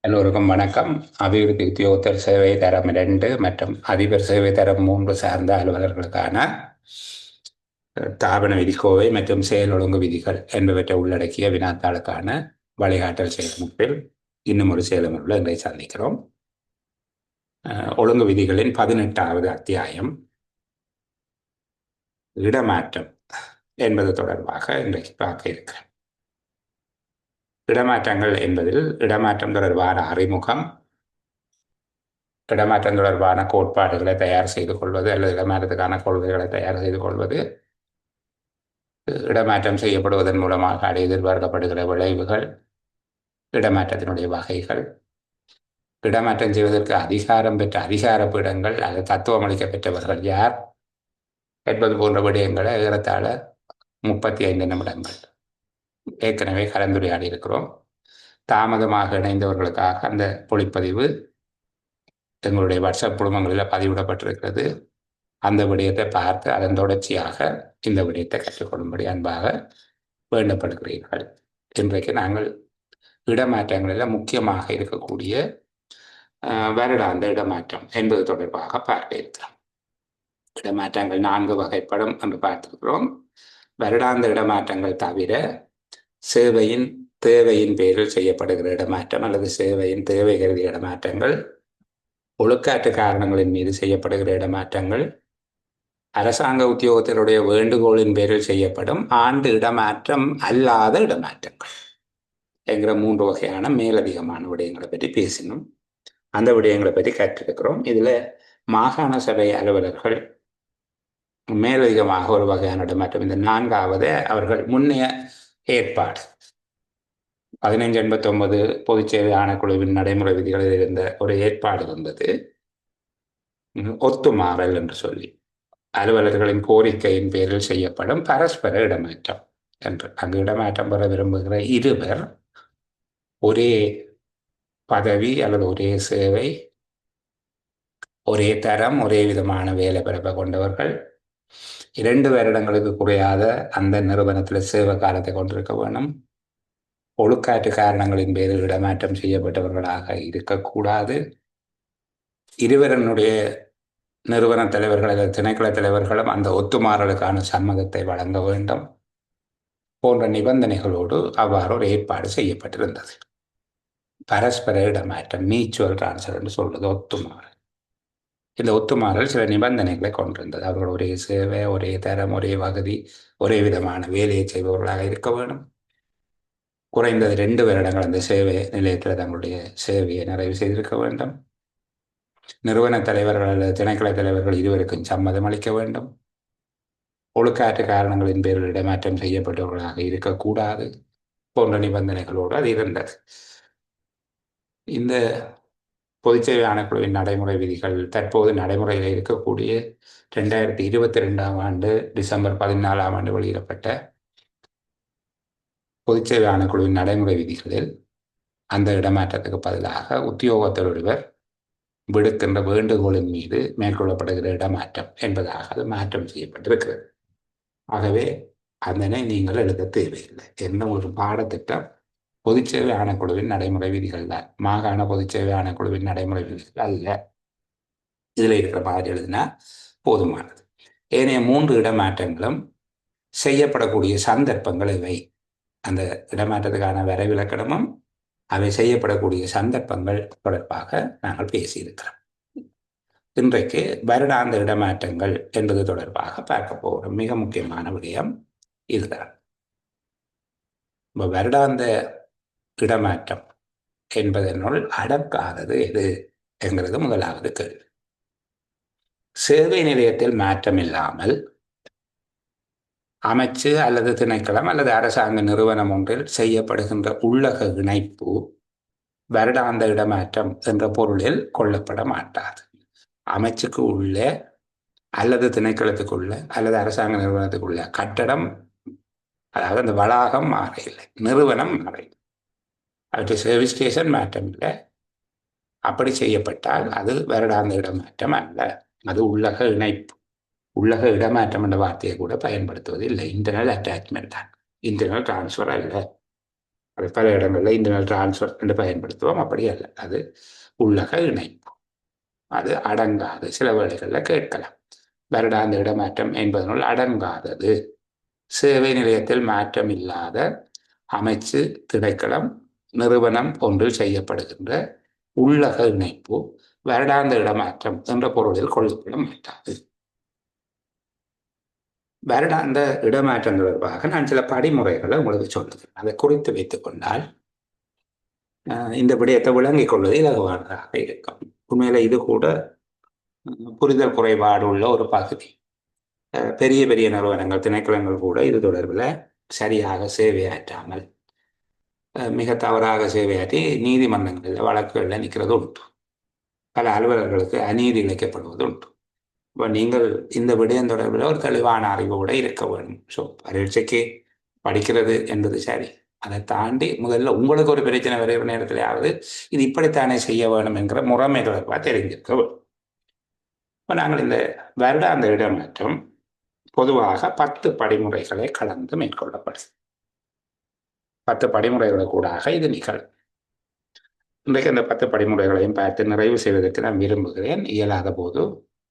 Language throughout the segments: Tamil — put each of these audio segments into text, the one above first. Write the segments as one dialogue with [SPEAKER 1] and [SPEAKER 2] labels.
[SPEAKER 1] எல்லோருக்கும் வணக்கம். அபிவிருத்தி உத்தியோகத்தர் சேவை தரம் 2 மற்றும் அதிபர் சேவை தரம் 3 சார்ந்த அலுவலர்களுக்கான தாபன விதிக்கோவை மற்றும் செயல் ஒழுங்கு விதிகள் என்பவற்றை உள்ளடக்கிய வினாத்தாளுக்கான வழிகாட்டல் செயலமைப்பில் இன்னும் ஒரு செயலமைப்பில் இன்றை சந்திக்கிறோம். ஒழுங்கு விதிகளின் 18வது அத்தியாயம் இடமாற்றம் என்பது தொடர்பாக இன்றைக்கு பார்க்க இருக்கிறேன். இடமாற்றங்கள் என்பதில் இடமாற்றம் தொடர்பான அறிமுகம், இடமாற்றம் தொடர்பான கோட்பாடுகளை தயார் செய்து கொள்வது அல்லது இடமாற்றத்துக்கான கொள்கைகளை தயார் செய்து கொள்வது, இடமாற்றம் செய்யப்படுவதன் மூலமாக அடைய எதிர்பார்க்கப்படுகிற விளைவுகள், இடமாற்றத்தினுடைய வகைகள், இடமாற்றம் செய்வதற்கு அதிகாரம் பெற்ற அதிகார பீடங்கள் அல்லது தத்துவம் அளிக்க பெற்றவர்கள் யார் என்பது போன்ற விடயங்களை ஏறத்தாழ 35 நிமிடங்கள் ஏற்கனவே கலந்துரையாடி இருக்கிறோம். தாமதமாக இணைந்தவர்களுக்காக அந்த ஒளிப்பதிவு எங்களுடைய வாட்ஸ்அப் குழுமங்களில் பதிவிடப்பட்டிருக்கிறது. அந்த விடயத்தை பார்த்து அதன் தொடர்ச்சியாக இந்த விடயத்தை கற்றுக்கொள்ளும்படி அன்பாக வேண்டப்படுகிறீர்கள். இன்றைக்கு நாங்கள் இடமாற்றங்களில் முக்கியமாக இருக்கக்கூடிய வருடாந்த இடமாற்றம் என்பது தொடர்பாக பார்க்க இருக்கிறோம். இடமாற்றங்கள் 4 வகைப்படும் என்று பார்த்திருக்கிறோம். வருடாந்த இடமாற்றங்கள் தவிர சேவையின் தேவையின் பேரில் செய்யப்படுகிற இடமாற்றம் அல்லது சேவையின் தேவை கருதிய இடமாற்றங்கள், ஒழுக்காற்று காரணங்களின் மீது செய்யப்படுகிற இடமாற்றங்கள், அரசாங்க உத்தியோகத்தினுடைய வேண்டுகோளின் பேரில் செய்யப்படும் ஆண்டு இடமாற்றம் அல்லாத இடமாற்றங்கள் என்கிற 3 வகையான மேலதிகமான விடயங்களை பற்றி பேசினோம். அந்த விடயங்களை பற்றி கற்றிருக்கிறோம். இதில் மாகாண சபை அலுவலர்கள் மேலதிகமாக ஒரு வகையான இடமாற்றம். இந்த 4வது அவர்கள் முன்னைய ஏற்பாடு 1589 பொதுச்சேவை ஆணைக்குழுவின் நடைமுறை விதிகளில் இருந்த ஒரு ஏற்பாடு இருந்தது, ஒத்துமாறல் என்று சொல்லி அலுவலர்களின் கோரிக்கையின் பேரில் செய்யப்படும் பரஸ்பர இடமாற்றம் என்று. அங்கு இடமாற்றம் பெற விரும்புகிற இருவர் ஒரே பதவி அல்லது ஒரே சேவை, ஒரே தரம், ஒரே விதமான வேலை பிறப்பை கொண்டவர்கள், 2 வருடங்களுக்கு குறையாத அந்த நிறுவனத்தில் சேவை காலத்தை கொண்டிருக்க வேணும், ஒழுக்காற்று காரணங்களின் பேரில் இடமாற்றம் செய்யப்பட்டவர்களாக இருக்கக்கூடாது, இருவரனுடைய நிறுவன தலைவர்கள் அல்லது திணைக்கள தலைவர்களும் அந்த ஒத்துமாறலுக்கான சம்மதத்தை வழங்க வேண்டும் போன்ற நிபந்தனைகளோடு அவ்வாறு ஒரு ஏற்பாடு செய்யப்பட்டிருந்தது. பரஸ்பர இடமாற்றம், மியூச்சுவல் டிரான்ஸ்ஃபர் என்று சொல்வது ஒத்துமாறல். இந்த ஒத்துமாறல் சில நிபந்தனைகளை கொண்டிருந்தது. அவர்கள் ஒரே சேவை, ஒரே தரம், ஒரே வகதி, ஒரே விதமான வேலையை செய்பவர்களாக இருக்க வேண்டும், குறைந்தது 2 வருடங்கள் அந்த சேவை நிலையத்தில் தங்களுடைய சேவையை நிறைவு செய்திருக்க வேண்டும், நிறுவன தலைவர்கள் அல்லது திணைக்கள தலைவர்கள் இருவருக்கும் சம்மதம் அளிக்க வேண்டும், ஒழுக்காற்று காரணங்களின் பேரில் இடமாற்றம் செய்யப்பட்டவர்களாக இருக்கக்கூடாது போன்ற நிபந்தனைகளோடு அது இருந்தது. இந்த பொதுச்சேவை ஆணைக்குழுவின் நடைமுறை விதிகள் தற்போது நடைமுறையில் இருக்கக்கூடிய 2022ஆம் ஆண்டு டிசம்பர் 14ஆம் ஆண்டு வெளியிடப்பட்ட பொதுச்சேவை ஆணைக்குழுவின் நடைமுறை விதிகளில் அந்த இடமாற்றத்துக்கு பதிலாக உத்தியோகத்தர் ஒருவர் விடுக்கின்ற வேண்டுகோளின் மீது மேற்கொள்ளப்படுகிற இடமாற்றம் என்பதாக அது மாற்றம் செய்யப்பட்டிருக்கிறது. ஆகவே அதனை நீங்கள் எழுத தேவையில்லை. என்ன ஒரு பாடத்திட்டம் பொதுச்சேவை ஆணைக்குழுவின் நடைமுறை விதிகள் தான், மாகாண பொதுச்சேவை ஆணைக்குழுவின் நடைமுறை விதிகள் அல்ல. இதில் இருக்கிற மாதிரி எழுதினா போதுமானது. ஏனைய 3 இடமாற்றங்களும் செய்யப்படக்கூடிய சந்தர்ப்பங்கள் இவை. அந்த இடமாற்றத்துக்கான வரைவிலக்கணமும் அவை செய்யப்படக்கூடிய சந்தர்ப்பங்கள் தொடர்பாக நாங்கள் பேசியிருக்கிறோம். இன்றைக்கு வருடாந்த இடமாற்றங்கள் என்பது தொடர்பாக பார்க்க போகிறோம். மிக முக்கியமான விடயம் இதுதான். வருடாந்த இடமாற்றம் என்பதனுள் அடக்காதது எது என்கிறது முதலாவது கேள்வி. சேவை நிலையத்தில் மாற்றம் இல்லாமல் அமைச்சு அல்லது திணைக்களம் அல்லது அரசாங்க நிறுவனம் ஒன்றில் செய்யப்படுகின்ற உள்ளக இணைப்பு வருடாந்த இடமாற்றம் என்ற பொருளில் கொள்ளப்பட மாட்டாது. அமைச்சுக்கு உள்ள அல்லது திணைக்களத்துக்குள்ள அல்லது அரசாங்க நிறுவனத்துக்குள்ள கட்டடம், அதாவது அந்த வளாகம் மாற இல்லை, நிறுவனம் மாற இல்லை, அவற்றை சர்வீஸ் ஸ்டேஷன் மாற்றம் இல்லை. அப்படி செய்யப்பட்டால் அது வருடாந்த இடமாற்றம் அல்ல, அது உள்ளக இணைப்பு. உள்ளக இடமாற்றம் என்ற வார்த்தையை கூட பயன்படுத்துவது இல்லை. இன்டர்னல் அட்டாச்மெண்ட் தான், இன்டர்னல் டிரான்ஸ்ஃபர் அல்ல. பல இடங்களில் இன்டர்னல் டிரான்ஸ்ஃபர் என்று பயன்படுத்துவோம். அப்படி அல்ல, அது உள்ளக இணைப்பு. அது அடங்காது. சில வேளைகளில் கேட்கலாம், வருடாந்த இடமாற்றம் என்பதனுள் அடங்காதது. சேவை நிலையத்தில் மாற்றம் இல்லாத அமைச்சு, திணைக்களம், நிறுவனம் ஒன்றில் செய்யப்படுகின்ற உள்ளக இணைப்பு வருடாந்த இடமாற்றம் என்ற பொருளில் கொள்ளப்பட மாட்டாது. வருடாந்த இடமாற்றம் தொடர்பாக நான் சில படிமுறைகளை உங்களுக்கு சொல்லுவேன். அதை குறித்து வைத்துக் கொண்டால் இந்த விடயத்தை விளங்கிக் கொள்வது இலகுவானதாக இருக்கும். உண்மையில இது கூட புரிதல் குறைபாடு உள்ள ஒரு பகுதி. பெரிய பெரிய நிறுவனங்கள், திணைக்களங்கள் கூட இது தொடர்பில் சரியாக சேவையாற்றாமல் மிக தவறாக சேவையாற்றி நீதிமன்றங்களில் வழக்குகளில் நிற்கிறது உண்டு. பல அலுவலர்களுக்கு அநீதி இழைக்கப்படுவது உண்டு. இப்போ நீங்கள் இந்த விடயம் தொடர்பில் ஒரு தெளிவான அறிவோடு இருக்க வேண்டும். ஸோ பரீட்சைக்கு படிக்கிறது என்பது சரி, அதை தாண்டி முதல்ல உங்களுக்கு ஒரு பிரச்சனை வரைகிற நேரத்திலாவது இது இப்படித்தானே செய்ய வேணும் என்கிற முறைமைகளை தெரிஞ்சிருக்க வேண்டும். இப்போ நாங்கள் இந்த வருடாந்த இடமாற்றம் பொதுவாக 10 படிமுறைகளை கலந்து மேற்கொள்ளப்படுது. 10 படிமுறைகளை கூடாக இது நிகழும். இன்றைக்கு அந்த 10 படிமுறைகளையும் பார்த்து நிறைவு செய்வதற்கு நான் விரும்புகிறேன். இயலாத போது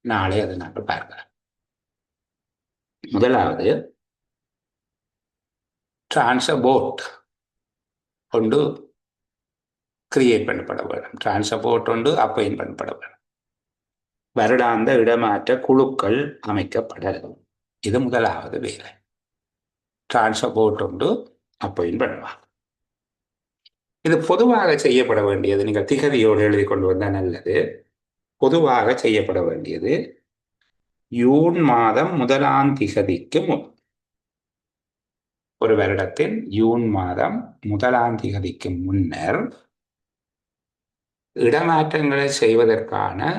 [SPEAKER 1] நாளை அதை நாங்கள் பார்க்கலாம். முதலாவது, டிரான்ஸ்ஃபர் போர்ட் ஒன்று கிரியேட் பண்ணப்பட வேண்டும். டிரான்ஸ்ஃபர் போர்ட் ஒன்று அப்பாயிண்ட் பண்ணப்பட வேண்டும். வருடாந்த இடமாற்ற குழுக்கள் அமைக்கப்படலாம். இது முதலாவது வேலை. டிரான்ஸ்ஃபர் போர்ட் ஒன்று அப்பாயிண்ட் பண்ணுவாங்க. இது பொதுவாக செய்யப்பட வேண்டியது, நீங்கள் திகதியோடு எழுதி கொண்டு வந்தால் நல்லது. பொதுவாக செய்யப்பட வேண்டியது ஜூன் மாதம் 1ஆம் திகதிக்கு முன். ஒரு வருடத்தின் ஜூன் மாதம் 1ஆம் திகதிக்கு முன்னர் இடமாற்றங்களை செய்வதற்கான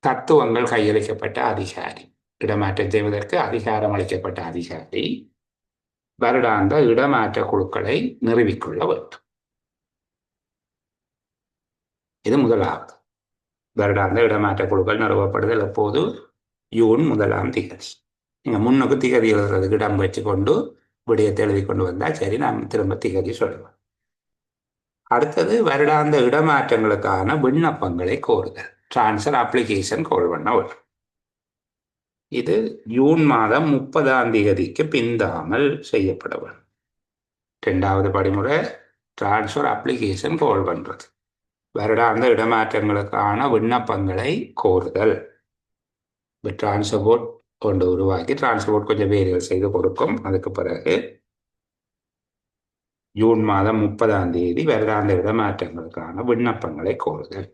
[SPEAKER 1] தத்துவங்கள் கையளிக்கப்பட்ட அதிகாரி, இடமாற்றம் செய்வதற்கு அதிகாரம் அளிக்கப்பட்ட அதிகாரி வருடாந்த இடமாற்ற குழுக்களை நிறுவிக்கொள்ள வேண்டும். இது முதலாவது. வருடாந்த இடமாற்ற குழுக்கள் நிறுவப்படுதல் எப்போது? ஜூன் 1ஆம் திகதி. நீங்கள் முன்னுக்கு திகதி எழுதுறதுக்கு இடம் வச்சு கொண்டு விடயத்தை எழுதி கொண்டு வந்தால் சரி, நான் திரும்ப திகதி சொல்லுவேன். அடுத்தது, வருடாந்த இடமாற்றங்களுக்கான விண்ணப்பங்களை கோருதல். டிரான்ஸ்ஃபர் அப்ளிகேஷன் கோல் பண்ண வரும். இது ஜூன் மாதம் 30ஆம் திகதிக்கு பிந்தாமல் செய்யப்பட வேண்டும். 2வது படிமுறை டிரான்ஸ்ஃபர் அப்ளிகேஷன் கோல் பண்ணுறது. வருடாந்த இடமாற்றங்களுக்கான விண்ணப்பங்களை கோருதல். டிரான்ஸ்ஃபர் போர்ட் கொண்டு உருவாக்கி டிரான்ஸ்ஃபர் போர்ட் கொஞ்சம் வேரியல் செய்து கொடுக்கும். அதுக்கு பிறகு ஜூன் மாதம் 30ஆம் தேதி வருடாந்த இடமாற்றங்களுக்கான விண்ணப்பங்களை கோருதல்.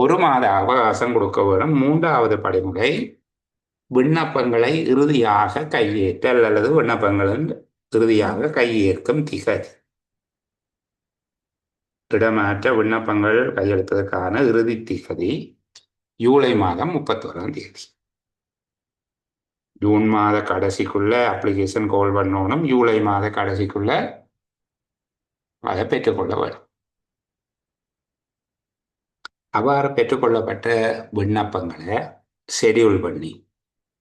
[SPEAKER 1] 1 மாத அவகாசம் கொடுக்க வேண்டும். 3வது படிமுறை விண்ணப்பங்களை இறுதியாக கையேற்றல் அல்லது விண்ணப்பங்களின் இறுதியாக கையேற்கும் திகதி. இடமாற்ற விண்ணப்பங்கள் கையெழுப்பதற்கான இறுதி திகதி ஜூலை மாதம் 31ஆம் தேதி. ஜூன் மாத கடைசிக்குள்ள அப்ளிகேஷன் கோல் பண்ணணும். ஜூலை மாத கடைசிக்குள்ள அதை பெற்றுக்கொள்ள வேண்டும். அவ்வாறு பெற்றுக்கொள்ளப்பட்ட விண்ணப்பங்களை ஷெடியூல் பண்ணி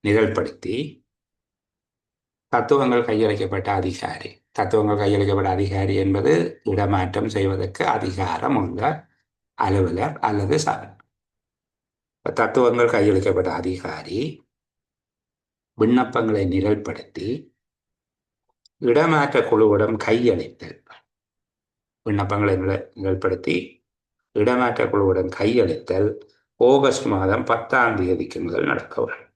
[SPEAKER 1] நிரல்படுத்தி தத்துவங்கள் கையளிக்கப்பட்ட அதிகாரி, தத்துவங்கள் கையளிக்கப்பட்ட அதிகாரி என்பது இடமாற்றம் செய்வதற்கு அதிகாரம் உள்ள அலுவலர் அல்லது சபை. தத்துவங்கள் கையளிக்கப்பட்ட அதிகாரி விண்ணப்பங்களை நிரல்படுத்தி இடமாற்ற குழுவிடம் கையளித்தல். விண்ணப்பங்களை நிரல்படுத்தி இடமாற்ற குழுவுடன் கையளித்தல் ஆகஸ்ட் மாதம் 10ஆம் தேதிக்கு முதல் நடக்க வேண்டும்.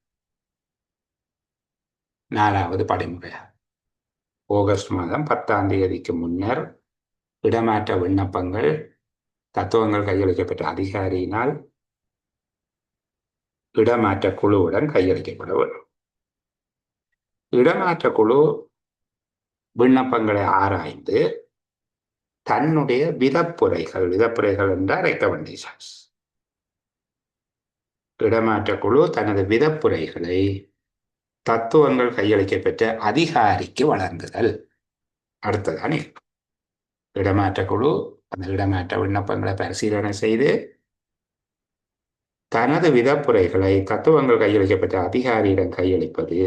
[SPEAKER 1] 4வது படிமுறை, ஆகஸ்ட் மாதம் 10ஆம் தேதிக்கு முன்னர் இடமாற்ற விண்ணப்பங்கள் தத்துவங்கள் கையளிக்கப்பட்ட அதிகாரியினால் இடமாற்ற குழுவுடன் கையளிக்கப்பட வேண்டும். இடமாற்ற குழு விண்ணப்பங்களை ஆராய்ந்து தன்னுடைய விதப்புரைகள் என்றால் ரெக்கமெண்டேஷன்ஸ், இடமாற்ற குழு தனது விதப்புரைகளை தத்துவங்கள் கையளிக்கப்பட்ட அதிகாரிக்கு வழங்குதல். அடுத்ததான் இடமாற்ற குழு அந்த இடமாற்ற விண்ணப்பங்களை பரிசீலனை செய்து தனது விதப்புரைகளை தத்துவங்கள் கையளிக்கப்பட்ட அதிகாரியிடம் கையளிப்பது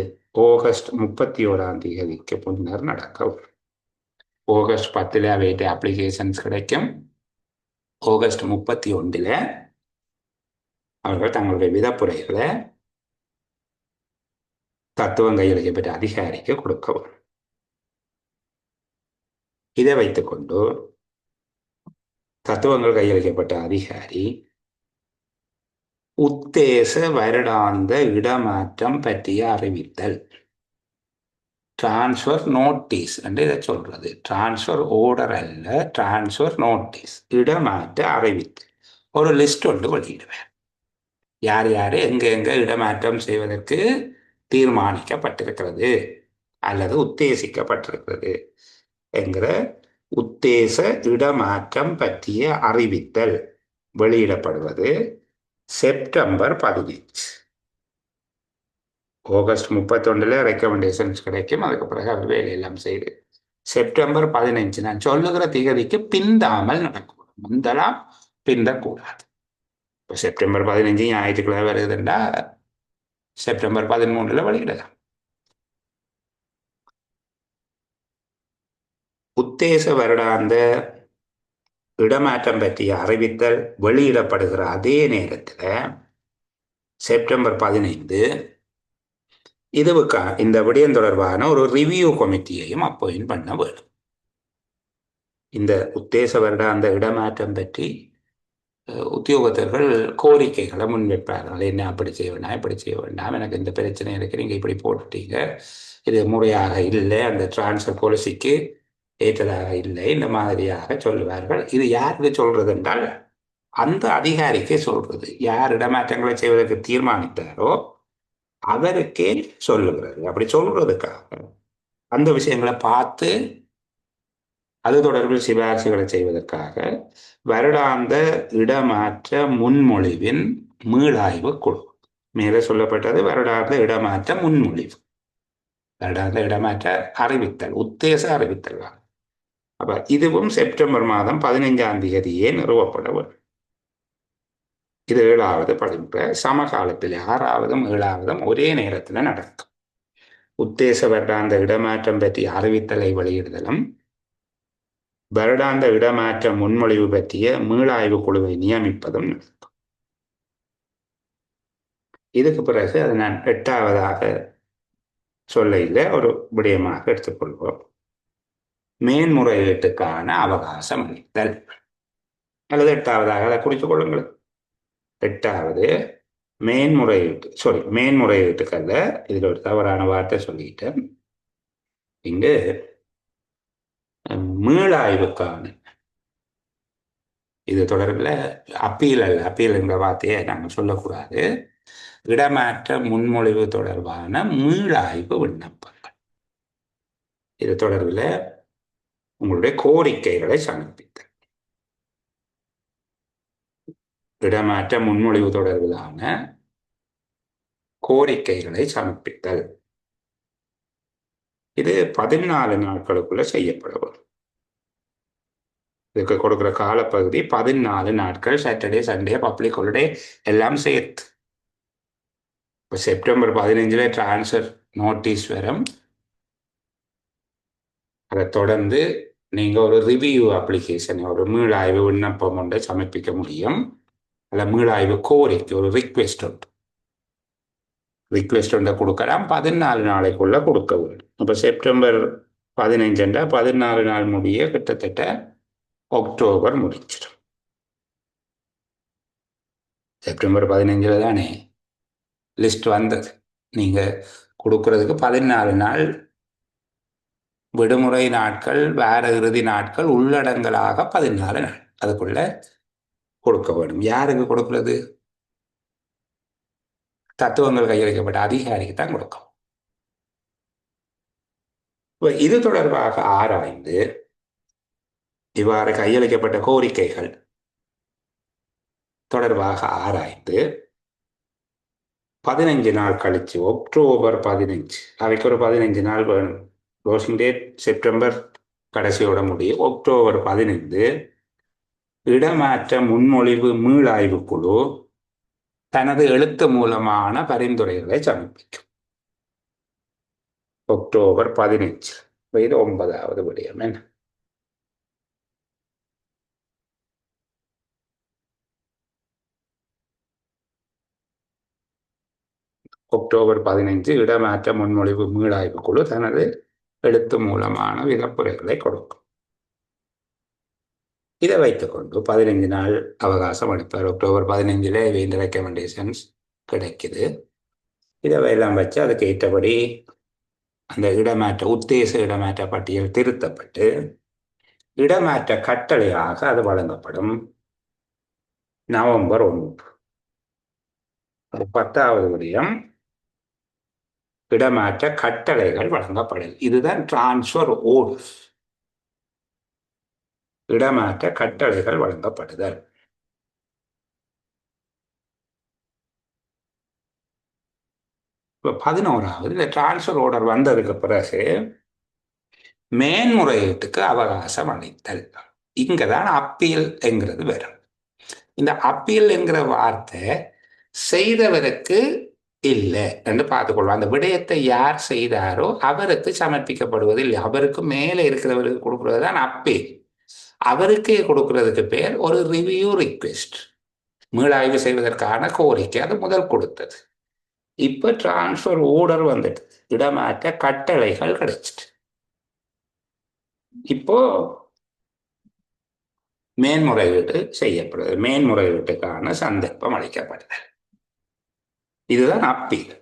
[SPEAKER 1] ஆகஸ்ட் 31ஆம் தேதிக்கு முன்னர் நடக்கும். ஆகஸ்ட் 10 அவையிட்ட அப்ளிகேஷன்ஸ் கிடைக்கும். ஆகஸ்ட் 31 அவர்கள் தங்களுடைய விதப்புரைகளை தத்துவம் கையளிக்கப்பட்ட அதிகாரிக்கு கொடுக்கவும். இதை வைத்துக்கொண்டு தத்துவங்கள் கையளிக்கப்பட்ட அதிகாரி உத்தேச வருடாந்த இடமாற்றம் பற்றிய அறிவித்தல், டிரான்ஸ்ஃபர் நோட்டீஸ் என்று இதை சொல்றது. டிரான்ஸ்ஃபர் ஓர்டர் அல்ல, டிரான்ஸ்ஃபர் நோட்டீஸ், இடமாற்ற அறிவித்தல். ஒரு லிஸ்ட் ஒன்று வெளியிடுவேன். யார் யார் எங்க எங்க இடமாற்றம் செய்வதற்கு தீர்மானிக்கப்பட்டிருக்கிறது அல்லது உத்தேசிக்கப்பட்டிருக்கிறது என்கிற உத்தேச இடமாற்றம் பற்றிய அறிவித்தல் வெளியிடப்படுவது செப்டம்பர் 15. ஆகஸ்ட் 31 ரெக்கமெண்டேஷன்ஸ் கிடைக்கும். அதுக்கு பிறகு அவர் வேலையெல்லாம் செய்து செப்டம்பர் 15 நான் சொல்லுகிற திகதிக்கு பிந்தாமல் நடக்கும். முந்தலாம் பிந்தக்கூடாது. இப்போ செப்டம்பர் 15 ஞாயிற்றுக்கிழமை வருதுண்டா செப்டம்பர் 13 வெளியிடலாம். உத்தேச வருடாந்த இடமாற்றம் பற்றிய அறிவித்தல் வெளியிடப்படுகிற அதே நேரத்தில் செப்டம்பர் 15 இதுவுக்கா இந்த விடயம் தொடர்பான ஒரு ரிவ்யூ கமிட்டியையும் அப்பாயிண்ட் பண்ண வேண்டும். இந்த உத்தேச வருடாந்த இடமாற்றம் பற்றி உத்தியோகத்தர்கள் கோரிக்கைகளை முன்வைப்பார்கள். என்ன அப்படி செய்ய வேண்டாம், இப்படி செய்ய வேண்டாம், எனக்கு இந்த பிரச்சனை இருக்கு, நீங்க இப்படி போட்டுட்டீங்க, இது முறையாக இல்லை, அந்த டிரான்ஸ்ஃபர் பாலிசிக்கு ஏற்றதாக இல்லை, இந்த மாதிரியாக சொல்லுவார்கள். இது யாருக்கு சொல்றது என்றால் அந்த அதிகாரிக்கே சொல்றது. யார் இடமாற்றங்களை செய்வதற்கு தீர்மானித்தாரோ அவருக்கே சொல்லுகிறது. அப்படி சொல்றதுக்காக அந்த விஷயங்களை பார்த்து அது தொடர்பில் சிபாரிசுகளை செய்வதற்காக வருடாந்த இடமாற்ற முன்மொழிவின் மீளாய்வு குழு, மேலே சொல்லப்பட்டது வருடாந்த இடமாற்ற முன்மொழிவு, வருடாந்த இடமாற்ற அறிவித்தல், உத்தேச அறிவித்தல். அப்ப இதுவும் செப்டம்பர் மாதம் 15ஆம் தேதியே நிறுவப்பட வேண்டும். இது 7வது படிப்பு. சமகாலத்தில் 6வதும் 7வதும் ஒரே நேரத்தில் நடக்கும். உத்தேச வருடாந்த இடமாற்றம் பற்றி அறிவித்தலை வெளியிடுதலும் வருடாந்த இடமாற்ற முன்மொழிவு பற்றிய மீளாய்வு குழுவை நியமிப்பதும் நடக்கும். இதுக்கு பிறகு அது நான் 8வதாக சொல்ல இல்லை, ஒரு விடயமாக எடுத்துக்கொள்வோம். மேன்முறையீட்டுக்கான அவகாசம் அளித்தல் அல்லது 8வதாக அதை குறித்துக் கொள்ளுங்கள். 8வது மேன்முறையீட்டுக்கு அல்ல, இதுல ஒரு தவறான வார்த்தை சொல்லிட்டேன். இங்கு மீளாய்வுக்கான, இது தொடர்பில் அப்பீல் அல்ல, அப்பீல் என்ற வார்த்தையை நாங்கள் சொல்லக்கூடாது. இடமாற்ற முன்மொழிவு தொடர்பான மீளாய்வு விண்ணப்பங்கள், இது தொடர்பில் உங்களுடைய கோரிக்கைகளை சமர்ப்பித்தல். இடமாற்ற முன்மொழிவு தொடர்பிலான கோரிக்கைகளை சமர்ப்பித்தல், இது 14 நாட்களுக்குள்ள செய்யப்படும். இதுக்கு கொடுக்குற காலப்பகுதி 14 நாட்கள், சாட்டர்டே சண்டே பப்ளிக் ஹாலிடே எல்லாம் சேர்த்து. இப்போ செப்டம்பர் 15 டிரான்ஸ்ஃபர் நோட்டீஸ் வரும். அதை தொடர்ந்து நீங்கள் ஒரு ரிவ்யூ அப்ளிகேஷன், ஒரு மீளாய்வு விண்ணப்பம் ஒன்றை சமர்ப்பிக்க முடியும். அதில் மீளாய்வு கோரிக்கை, ஒரு ரிக்வெஸ்ட் ஒன்றை கொடுக்கலாம். 14 நாளைக்குள்ள கொடுக்க வேண்டும். இப்போ செப்டம்பர் 15 14 நாள் முடிய கிட்டத்தட்ட அக்டோபர் முடிச்சிடும். செப்டம்பர் 15 தானே லிஸ்ட் வந்தது. நீங்கள் கொடுக்கறதுக்கு 14 நாள் விடுமுறை நாட்கள், வார இறுதி நாட்கள் உள்ளடங்கலாக 14 நாள் அதுக்குள்ள கொடுக்க வேண்டும். யாருக்கு கொடுக்கிறது? தத்துவங்கள் கையளிக்கப்பட்ட அதிகாரிக்கு தான் கொடுக்கும். இது தொடர்பாக ஆராய்ந்து இவ்வாறு கையளிக்கப்பட்ட கோரிக்கைகள் தொடர்பாக ஆராய்ந்து 15 நாள் கழிச்சு, அக்டோபர் 15, அவைக்கு ஒரு 15 நாள் வேணும். க்ளோசிங் டேட் செப்டம்பர் கடைசியோட முடியும். அக்டோபர் 15 இடமாற்ற முன்மொழிவு மீளாய்வு குழு தனது எழுத்து மூலமான பரிந்துரைகளை சமர்ப்பிக்கும். அக்டோபர் 15. இது 9வது விடயம். என்ன அக்டோபர் 15 இடமாற்ற முன்மொழிவு மீளாய்வு குழு தனது எழுத்து மூலமான விதப்புரைகளை கொடுக்கும். இதை வைத்துக்கொண்டு 15 நாள் அவகாசம் அளிப்பார். அக்டோபர் 15 இந்த ரெக்கமெண்டேஷன்ஸ் கிடைக்குது. இதையெல்லாம் வச்சு அதுக்கு ஏற்றபடி அந்த இடமாற்ற உத்தேச இடமாற்ற பட்டியல் திருத்தப்பட்டு இடமாற்ற கட்டளையாக அது வழங்கப்படும். நவம்பர் 1 10வது விடயம் இடமாற்ற கட்டளைகள் வழங்கப்படல். இதுதான் டிரான்ஸ்பர் ஓர்டர்ஸ். இடமாற்ற கட்டளைகள் வழங்கப்படுதல். இப்போ 11வது இந்த டிரான்ஸ்பர் ஓர்டர் வந்ததுக்கு பிறகு மேன்முறையீட்டுக்கு அவகாசம் அளித்தல். இங்கதான் அப்பீல் என்கிறது வரும். இந்த அப்பீல் என்கிற வார்த்தை செய்தவருக்கு இல்லை என்று பார்த்துக்கொள்வோம். அந்த விடயத்தை யார் செய்தாரோ அவருக்கு சமர்ப்பிக்கப்படுவது இல்லை. அவருக்கு மேலே இருக்கிறவருக்கு கொடுக்கிறது தான் அப்பீல். அவருக்கு கொடுக்கறதுக்கு பேர் ஒரு ரிவ்யூ ரிக்வெஸ்ட், மீளாய்வு செய்வதற்கான கோரிக்கை. அது முதல் கொடுத்தது. இப்ப டிரான்ஸ்பர் ஓர்டர் வந்துட்டு இடமாற்ற கட்டளைகள் கிடைச்சிட்டு இப்போ மேன்முறையீடு செய்யப்படுது. மேன்முறையீட்டுக்கான சந்தர்ப்பம் அளிக்கப்படுது. இதுதான் அப்பீல்.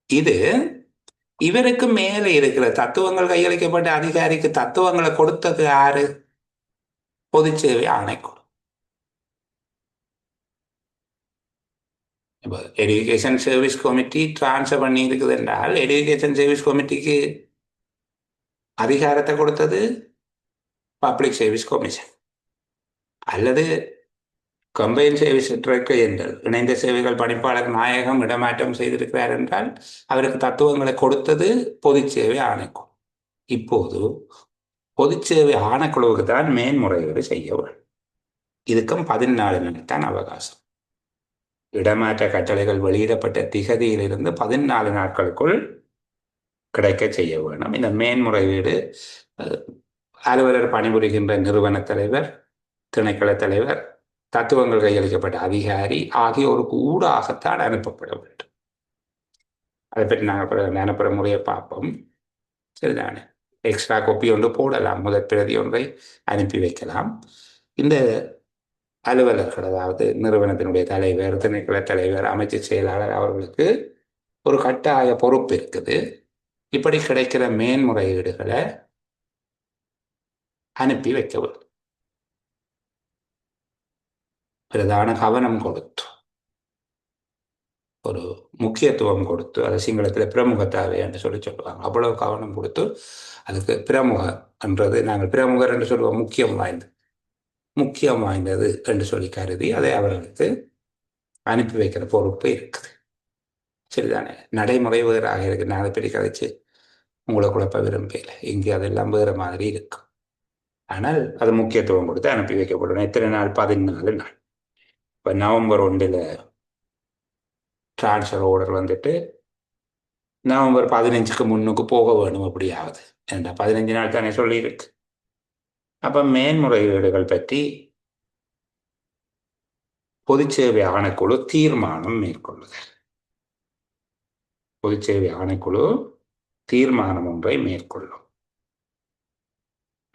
[SPEAKER 1] இது இவருக்கு மேலே இருக்கிற தத்துவங்கள் கையளிக்கப்பட்ட அதிகாரிக்கு தத்துவங்களை கொடுத்தது யாரு? பொதுச்சேவை ஆணைக்குழு. இப்போ எஜுகேஷன் சர்வீஸ் கமிட்டி டிரான்ஸ்ஃபர் பண்ணி இருக்குது என்றால் எஜுகேஷன் சர்வீஸ் கமிட்டிக்கு அதிகாரத்தை கொடுத்தது பப்ளிக் சர்வீஸ் கமிஷன் அல்லது கம்பைன் சர்வீஸ் என்றால் இணைந்த சேவைகள் பணிப்பாளர் நாயகம் இடமாற்றம் செய்திருக்கிறார் என்றால் அவருக்கு தத்துவங்களை கொடுத்தது பொதுச்சேவை ஆணைக்குழு. இப்போது பொதுச்சேவை ஆணைக்குழுவுக்கு தான் மேன்முறையீடு செய்ய வேண்டும். இதுக்கும் 14 நாள் தான் அவகாசம். இடமாற்ற கட்டளைகள் வெளியிடப்பட்ட திகதியிலிருந்து 14 நாட்களுக்குள் கிடைக்க செய்ய வேண்டும். இந்த மேன்முறையீடு அலுவலர் பணிபுரிகின்ற நிறுவன தலைவர், திணைக்கள தலைவர், தத்துவங்கள் கையளிக்கப்பட்ட அதிகாரி ஆகியோருக்கு ஊடாகத்தான் அனுப்பப்பட வேண்டும். அதை பற்றி நாங்கள் நினைப்புற முறையை பார்ப்போம். சரிதானே? எக்ஸ்ட்ரா காப்பி ஒன்று போடலாம், முதற் பிரதி ஒன்றை அனுப்பி வைக்கலாம். இந்த அலுவலர்கள், அதாவது நிறுவனத்தினுடைய தலைவர், திணைக்கள தலைவர், அமைச்சு செயலாளர் அவர்களுக்கு ஒரு கட்டாய பொறுப்பு இருக்குது. இப்படி கிடைக்கிற மேன்முறையீடுகளை அனுப்பி வைக்க வேண்டும். பிரதான கவனம் கொடுத்து, ஒரு முக்கியத்துவம் கொடுத்து, அது சிங்களத்தில் பிரமுகத்தாவை என்று சொல்லுவாங்க. அவ்வளவு கவனம் கொடுத்து அதுக்கு பிரமுக என்றது, நாங்கள் பிரமுகர் என்று சொல்லுவோம், முக்கியம் வாய்ந்தது என்று சொல்லி கருதி அதை அவர்களுக்கு அனுப்பி வைக்கிற பொறுப்பு இருக்குது. சரிதானே? நடைமுறை வேறாக இருக்கு. நான் அதை பற்றி கதைச்சு உங்களை குழப்ப விரும்பல. இங்கே அதெல்லாம் வேறு மாதிரி இருக்கும். ஆனால் அது முக்கியத்துவம் கொடுத்து அனுப்பி வைக்கப்படும். எத்தனை நாள்? 14 நாள். இப்போ நவம்பர் 1 டிரான்ஸ்ஃபர் ஆர்டர் வந்துட்டு நவம்பர் 15க்கு முன்னுக்கு போக வேணும். அப்படியாவது ஏன்னா 15 நாள் தானே சொல்லியிருக்கு. அப்போ மேன்முறையீடுகள் பற்றி பொதுச்சேவை ஆணைக்குழு தீர்மானம் மேற்கொள்ளுதல். பொதுச்சேவை ஆணைக்குழு தீர்மானம் ஒன்றை மேற்கொள்ளும்.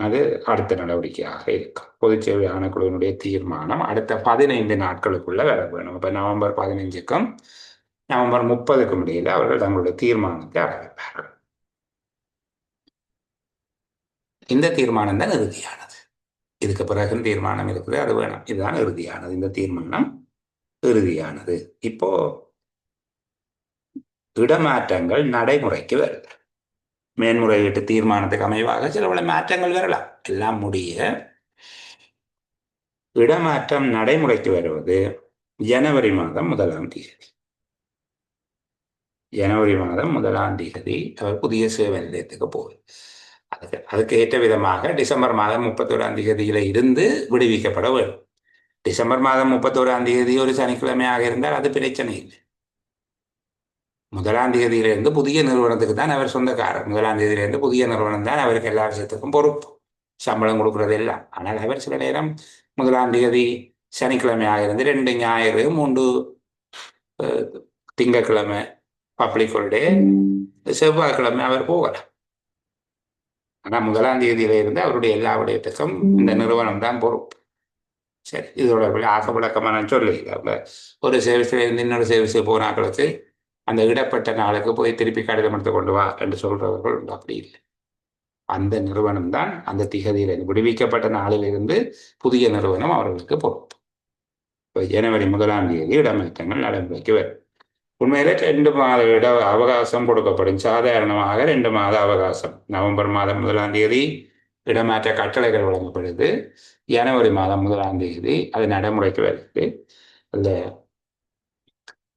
[SPEAKER 1] அது அடுத்த நடவடிக்கையாக இருக்கும். பொதுச்சேவை ஆணைக்குழுவினுடைய தீர்மானம் அடுத்த 15 நாட்களுக்குள்ள வர வேணும். இப்போ நவம்பர் 15க்கும் நவம்பர் 30க்கும் இடையில அவர்கள் தங்களுடைய தீர்மானத்தை அறிவிப்பார்கள். இந்த தீர்மானம் தான் இறுதியானது. இதுக்கு பிறகு தீர்மானம் இருக்குது, அது வேணும். இதுதான் இறுதியானது. இந்த தீர்மானம் இறுதியானது. இப்போ இடமாற்றங்கள் நடைமுறைக்கு வருது. மேன்முறையீட்டு தீர்மானத்துக்கு அமைவாக சில பல மாற்றங்கள் வரலாம். எல்லாம் முடிய இடமாற்றம் நடைமுறைக்கு வருவது ஜனவரி மாதம் 1ஆம் தேதி. ஜனவரி மாதம் 1ஆம் தேதி அவர் புதிய சேவை நிலையத்துக்கு போகுது. அதுக்கு ஏற்ற விதமாக டிசம்பர் மாதம் 31ஆம் தேதியில இருந்து விடுவிக்கப்பட வேண்டும். டிசம்பர் மாதம் 31ஆம் தேதி ஒரு சனிக்கிழமையாக இருந்தால் அது பிரச்சனை இல்லை. 1ஆம் தேதியிலிருந்து புதிய நிறுவனத்துக்கு தான் அவர் சொந்தக்காரர். 1ஆம் தேதியிலிருந்து புதிய நிறுவனம் தான் அவருக்கு எல்லா விஷயத்துக்கும் பொறுப்பு, சம்பளம் கொடுக்கறது எல்லாம். ஆனால் அவர் சில நேரம் 1ஆம் தேதி சனிக்கிழமையாக இருந்து 2 ஞாயிறு 3 திங்கட்கிழமை பப்ளிக் ஹாலிடே, செவ்வாய்க்கிழமை அவர் போகலாம். ஆனால் 1 இருந்து அவருடைய எல்லா விடயத்துக்கும் இந்த நிறுவனம் தான் பொறுப்பு. சரி, இதோட ஆக விளக்கமாக நான் சொல்லல. ஒரு சர்வீஸ்ல இருந்து இன்னொரு சர்வீஸுக்கு போனாக்களுக்கு அந்த இடப்பட்ட நாளுக்கு போய் திருப்பி கடிதம் எடுத்து கொண்டு வா என்று சொல்றவர்கள் உண்டு. அப்படி இல்லை. அந்த நிறுவனம் தான் அந்த திகதியிலிருந்து விடுவிக்கப்பட்ட நாளிலிருந்து புதிய நிறுவனம் அவர்களுக்கு பொறுப்பு. இப்போ ஜனவரி 1 இடமாற்றங்கள் நடைமுறைக்கு வரும். உண்மையிலே 2 மாத இட அவகாசம் கொடுக்கப்படும். சாதாரணமாக 2 மாத அவகாசம். நவம்பர் மாதம் 1 இடமாற்ற கட்டளைகள் வழங்கப்படுது. ஜனவரி மாதம் 1 அது நடைமுறைக்கு வருது. அந்த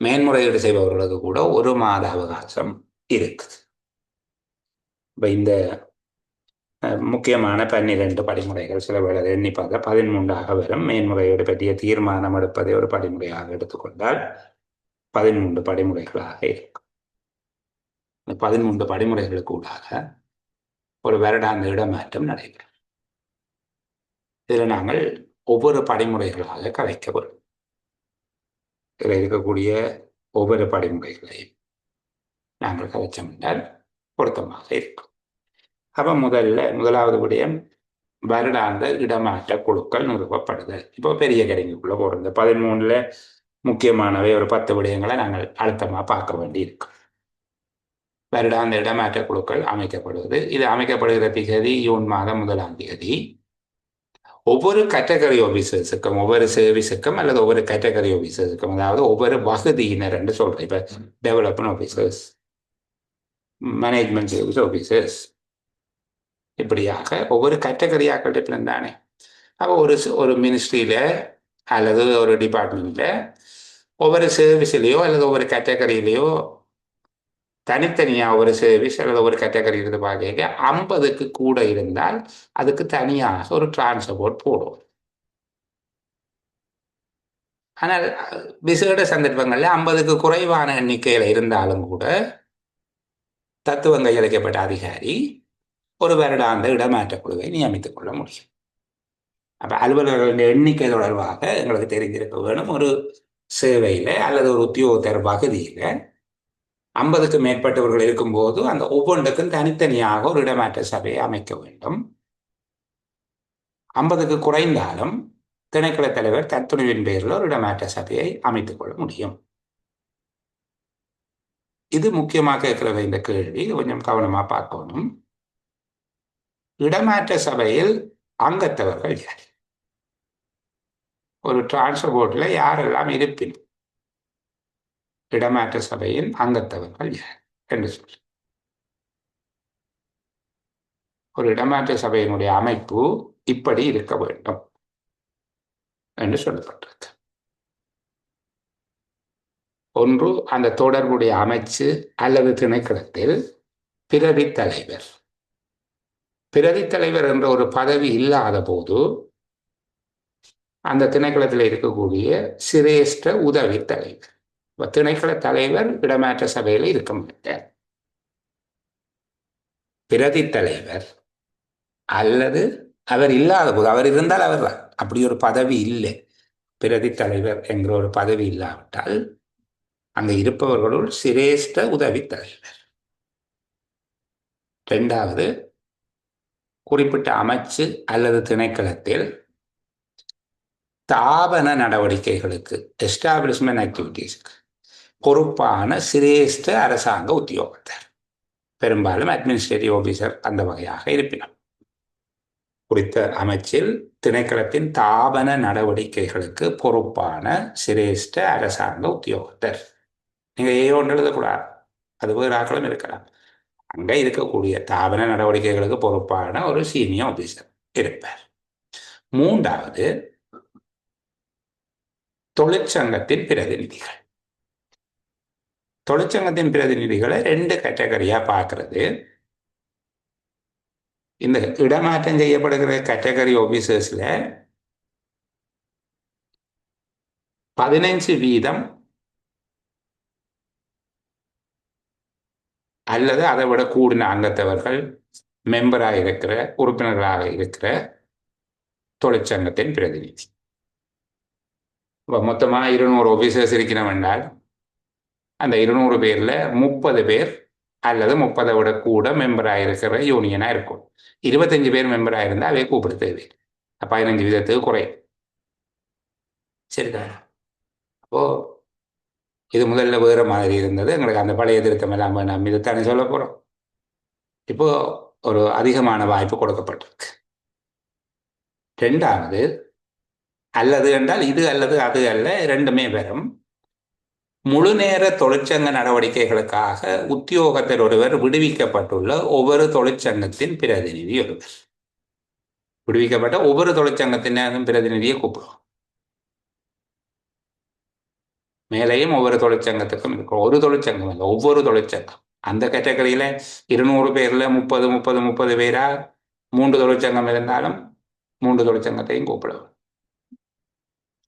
[SPEAKER 1] மேன்முறையீடு செய்பவர்களுக்கு கூட 1 மாத அவகாசம் இருக்குது. இப்போ இந்த முக்கியமான 12 படிமுறைகள் சில வேளை எண்ணி பார்த்தா 13ஆக வரும். மேன்முறையீடு பற்றிய தீர்மானம் எடுப்பதை ஒரு படிமுறையாக எடுத்துக்கொண்டால் 13 படிமுறைகளாக இருக்கும். இந்த 13 படிமுறைகளுக்கு ஊடாக ஒரு வருடாந்த இடமாற்றம் நடைபெறும். இதில் நாங்கள் ஒவ்வொரு படிமுறைகளாக கலைக்க வரும். இதில் இருக்கக்கூடிய ஒவ்வொரு படிமுறைகளையும் நாங்கள் கலைச்சோம் என்றால் பொருத்தமாக இருக்கும். அப்போ முதலாவது விடயம் வருடாந்த இடமாற்ற குழுக்கள் நிறுவப்படுதல். இப்போ பெரிய கடைக்குள்ள போகிறது 13ல் முக்கியமானவை ஒரு 10 விடயங்களை நாங்கள் அழுத்தமாக பார்க்க வேண்டி இருக்கும். வருடாந்த இடமாற்ற குழுக்கள் அமைக்கப்படுவது. இது அமைக்கப்படுகிற திகதி ஜூன் மாதம் 1 ஒவ்வொரு கேட்டகரி ஆபீசர்ஸுக்கும், ஒவ்வொரு சர்வீஸுக்கும் அல்லது ஒவ்வொரு கேட்டகரி ஆபீசர்ஸுக்கும், அதாவது ஒவ்வொரு வகுதியினர் என்று சொல்றேன். இப்போ development officers, management service officers, இப்படியாக ஒவ்வொரு கேட்டகரியாக டிஃப்ரெண்ட் தானே. அப்போ ஒரு மினிஸ்ட்ரியில அல்லது ஒரு டிபார்ட்மெண்ட்ல ஒவ்வொரு சர்வீஸ்லேயோ அல்லது ஒவ்வொரு கேட்டகரியிலையோ தனித்தனியாக ஒரு சர்வீஸ் அல்லது ஒரு கேட்டகரி இருந்து பார்க்க 50க்கு கூட இருந்தால் அதுக்கு தனியாக ஒரு டிரான்ஸ்போர்ட் போடும். ஆனால் விசேட சந்தர்ப்பங்களில் 50க்கு குறைவான எண்ணிக்கையில் இருந்தாலும் கூட தத்துவங்கள் அழைக்கப்பட்ட அதிகாரி ஒரு வருடாந்த இடமாற்ற குழுவை நியமித்துக் கொள்ள முடியும். அப்போ அலுவலர்களின் எண்ணிக்கை தொடர்பாக எங்களுக்கு தெரிஞ்சிருக்க வேணும். ஒரு சேவையில் அல்லது ஒரு உத்தியோகத்தர் பகுதியில் 50க்கு மேற்பட்டவர்கள் இருக்கும்போது அந்த ஒவ்வொன்றுக்கும் தனித்தனியாக ஒரு இடமாற்ற சபையை அமைக்க வேண்டும். 50க்கு குறைந்தாலும் திணைக்கள தலைவர் தத்துணிவின் பெயரில் ஒரு இடமாற்ற சபையை அமைத்துக் கொள்ள முடியும். இது முக்கியமாக இருக்கிற இந்த கேள்வி கொஞ்சம் கவனமா பார்க்கணும். இடமாற்ற சபையில் அங்கத்தவர்கள் யார்? ஒரு டிரான்ஸ்போர்ட்ல யாரெல்லாம் இருப்பினும் இடமாற்ற சபையின் அங்கத்தவர்கள் யார் என்று சொல்லி ஒரு இடமாற்ற சபையினுடைய அமைப்பு இப்படி இருக்க வேண்டும் என்று சொல்லப்பட்டிருக்கு. ஒன்று, அந்த தொடர்புடைய அமைச்சு அல்லது திணைக்களத்தில் பிரதி தலைவர். பிரதி தலைவர் என்ற ஒரு பதவி இல்லாத போது அந்த திணைக்களத்தில் இருக்கக்கூடிய சிரேஷ்ட உதவி தலைவர். திணைக்கள தலைவர் இடமாற்ற சபையில் இருக்க மாட்டார். பிரதி தலைவர் அல்லது அவர் இல்லாத போது, அவர் இருந்தால் அவர் தான், அப்படி ஒரு பதவி இல்லை. பிரதி தலைவர் என்கிற ஒரு பதவி இல்லாவிட்டால் அங்க இருப்பவர்களுள் சிரேஷ்ட உதவி தலைவர். இரண்டாவது, குறிப்பிட்ட அமைச்சு அல்லது திணைக்களத்தில் தாபன நடவடிக்கைகளுக்கு எஸ்டாபிளிஷ்மெண்ட் ஆக்டிவிட்டீஸ்க்கு பொறுப்பான சிரேஷ்ட அரசாங்க உத்தியோகத்தர், பெரும்பாலும் அட்மினிஸ்ட்ரேட்டிவ் ஆபீசர் அந்த வகையாக இருப்பினும் குறித்த அமைச்சில் திணைக்களத்தின் தாபன நடவடிக்கைகளுக்கு பொறுப்பான சிரேஷ்ட அரசாங்க உத்தியோகத்தர். நீங்க ஒன்று எழுதக்கூடாது, அது வேறு ஆக்களும் இருக்கலாம். அங்க இருக்கக்கூடிய தாபன நடவடிக்கைகளுக்கு பொறுப்பான ஒரு சீனியர் ஆபீசர் இருப்பார். மூன்றாவது, தொழிற்சங்கத்தின் பிரதிநிதிகள். தொழிற்சங்கத்தின் பிரதிநிதிகளை 2 கேட்டகரியா பார்க்கிறது. இந்த இடமாற்றம் செய்யப்படுகிற கேட்டகரி ஆபீசர்ஸ்ல 15% அல்லது அதை விட கூடின அங்கத்தவர்கள் மெம்பராக இருக்கிற, உறுப்பினர்களாக இருக்கிற தொழிற்சங்கத்தின் பிரதிநிதி. மொத்தமாக 200 ஆபீசர்ஸ் இருக்கிறோம் என்றால் அந்த 200 பேர்ல 30 பேர் அல்லது 30 விட கூட மெம்பராக இருக்கிற யூனியனா இருக்கும். 25 பேர் மெம்பராக இருந்தால் அவை கூப்பிட தேவை. 15 வீதத்துக்கு குறையும். சரிதானே? அப்போ இது முதல்ல வேற மாதிரி இருந்தது. எங்களுக்கு அந்த பழைய திருத்தம் எல்லாம் நம்ம இதுதானே சொல்ல போறோம். இப்போ ஒரு அதிகமான வாய்ப்பு கொடுக்கப்பட்டிருக்கு. ரெண்டாவது, அல்லது என்றால் இது அல்லது அது அல்ல, ரெண்டுமே வரும். முழு நேர தொழிற்சங்க நடவடிக்கைகளுக்காக உத்தியோகத்தர் ஒருவர் விடுவிக்கப்பட்டுள்ள ஒவ்வொரு தொழிற்சங்கத்தின் பிரதிநிதி ஒருவர். விடுவிக்கப்பட்ட ஒவ்வொரு தொழிற்சங்கத்தினரும் பிரதிநிதியை கூப்பிடுவோம். மேலேயும் ஒவ்வொரு தொழிற்சங்கத்துக்கும் இருக்கும். ஒரு தொழிற்சங்கம் இல்லை, ஒவ்வொரு தொழிற்சங்கம். அந்த கேட்டகரியில 200 பேர்ல 30 பேரா 3 தொழிற்சங்கம் இருந்தாலும் 3 தொழிற்சங்கத்தையும் கூப்பிடுவோம்.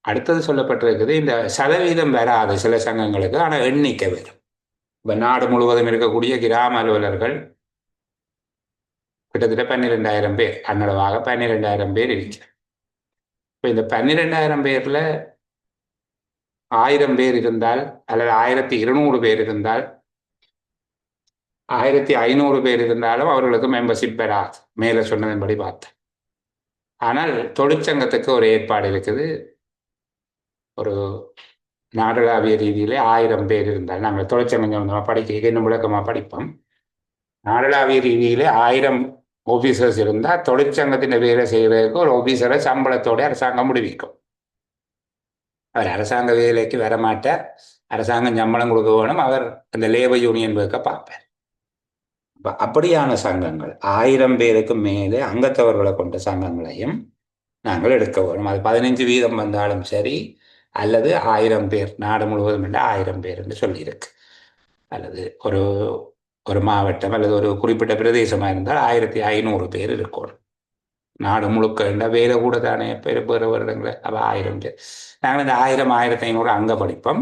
[SPEAKER 1] அடுத்தது சொல்லப்பட்டிருக்குது, இந்த சதவீதம் வராது சில சங்கங்களுக்கு, ஆனால் எண்ணிக்கை வரும். இப்போ நாடு முழுவதும் இருக்கக்கூடிய கிராம அலுவலர்கள் கிட்டத்தட்ட 12,000 பேர், அன்னளவாக 12,000 பேர் இருக்கிறார். இப்போ இந்த 12,000 பேர்ல 1000 பேர் இருந்தால் அல்லது 1200 பேர் இருந்தால் 1500 பேர் இருந்தாலும் அவர்களுக்கு மெம்பர்ஷிப் பெறாது, மேலே சொன்னதன்படி பார்த்தேன். ஆனால் தொழிற்சங்கத்துக்கு ஒரு ஏற்பாடு இருக்குது. ஒரு நாடளாவிய ரீதியிலே 1000 பேர் இருந்தால், நாங்கள் தொழிற்சங்கம் படிக்க இன்னும் விளக்கமாக படிப்போம். நாடளாவிய ரீதியிலே 1000 ஆபீசர்ஸ் இருந்தால் தொழிற்சங்கத்தின் வேலை செய்வதற்கு ஒரு ஆபீசரை சம்பளத்தோட அரசாங்கம் முடிவிக்கும். அவர் அரசாங்க வேலைக்கு வரமாட்டார், அரசாங்கம் சம்பளம் கொடுக்க வேணும், அவர் அந்த லேபர் யூனியன் வைக்க பார்ப்பார். அப்படியான சங்கங்கள் 1000 பேருக்கு மேலே அங்கத்தவர்களை கொண்ட சங்கங்களையும் நாங்கள் எடுக்க வேணும். அது 15 வீதம் வந்தாலும் சரி, அல்லது 1000 பேர், நாடு முழுவதும் என்ற 1000 பேர் என்று சொல்லியிருக்கு. அல்லது ஒரு ஒரு மாவட்டம் அல்லது ஒரு குறிப்பிட்ட பிரதேசமாக இருந்தால் 1500 பேர் இருக்கணும். நாடு முழுக்க வேலை கூட தானே பெற வருடங்களை. அப்போ 1000 பேர். நாங்கள் இந்த 1000 1500 அங்கே படிப்போம்.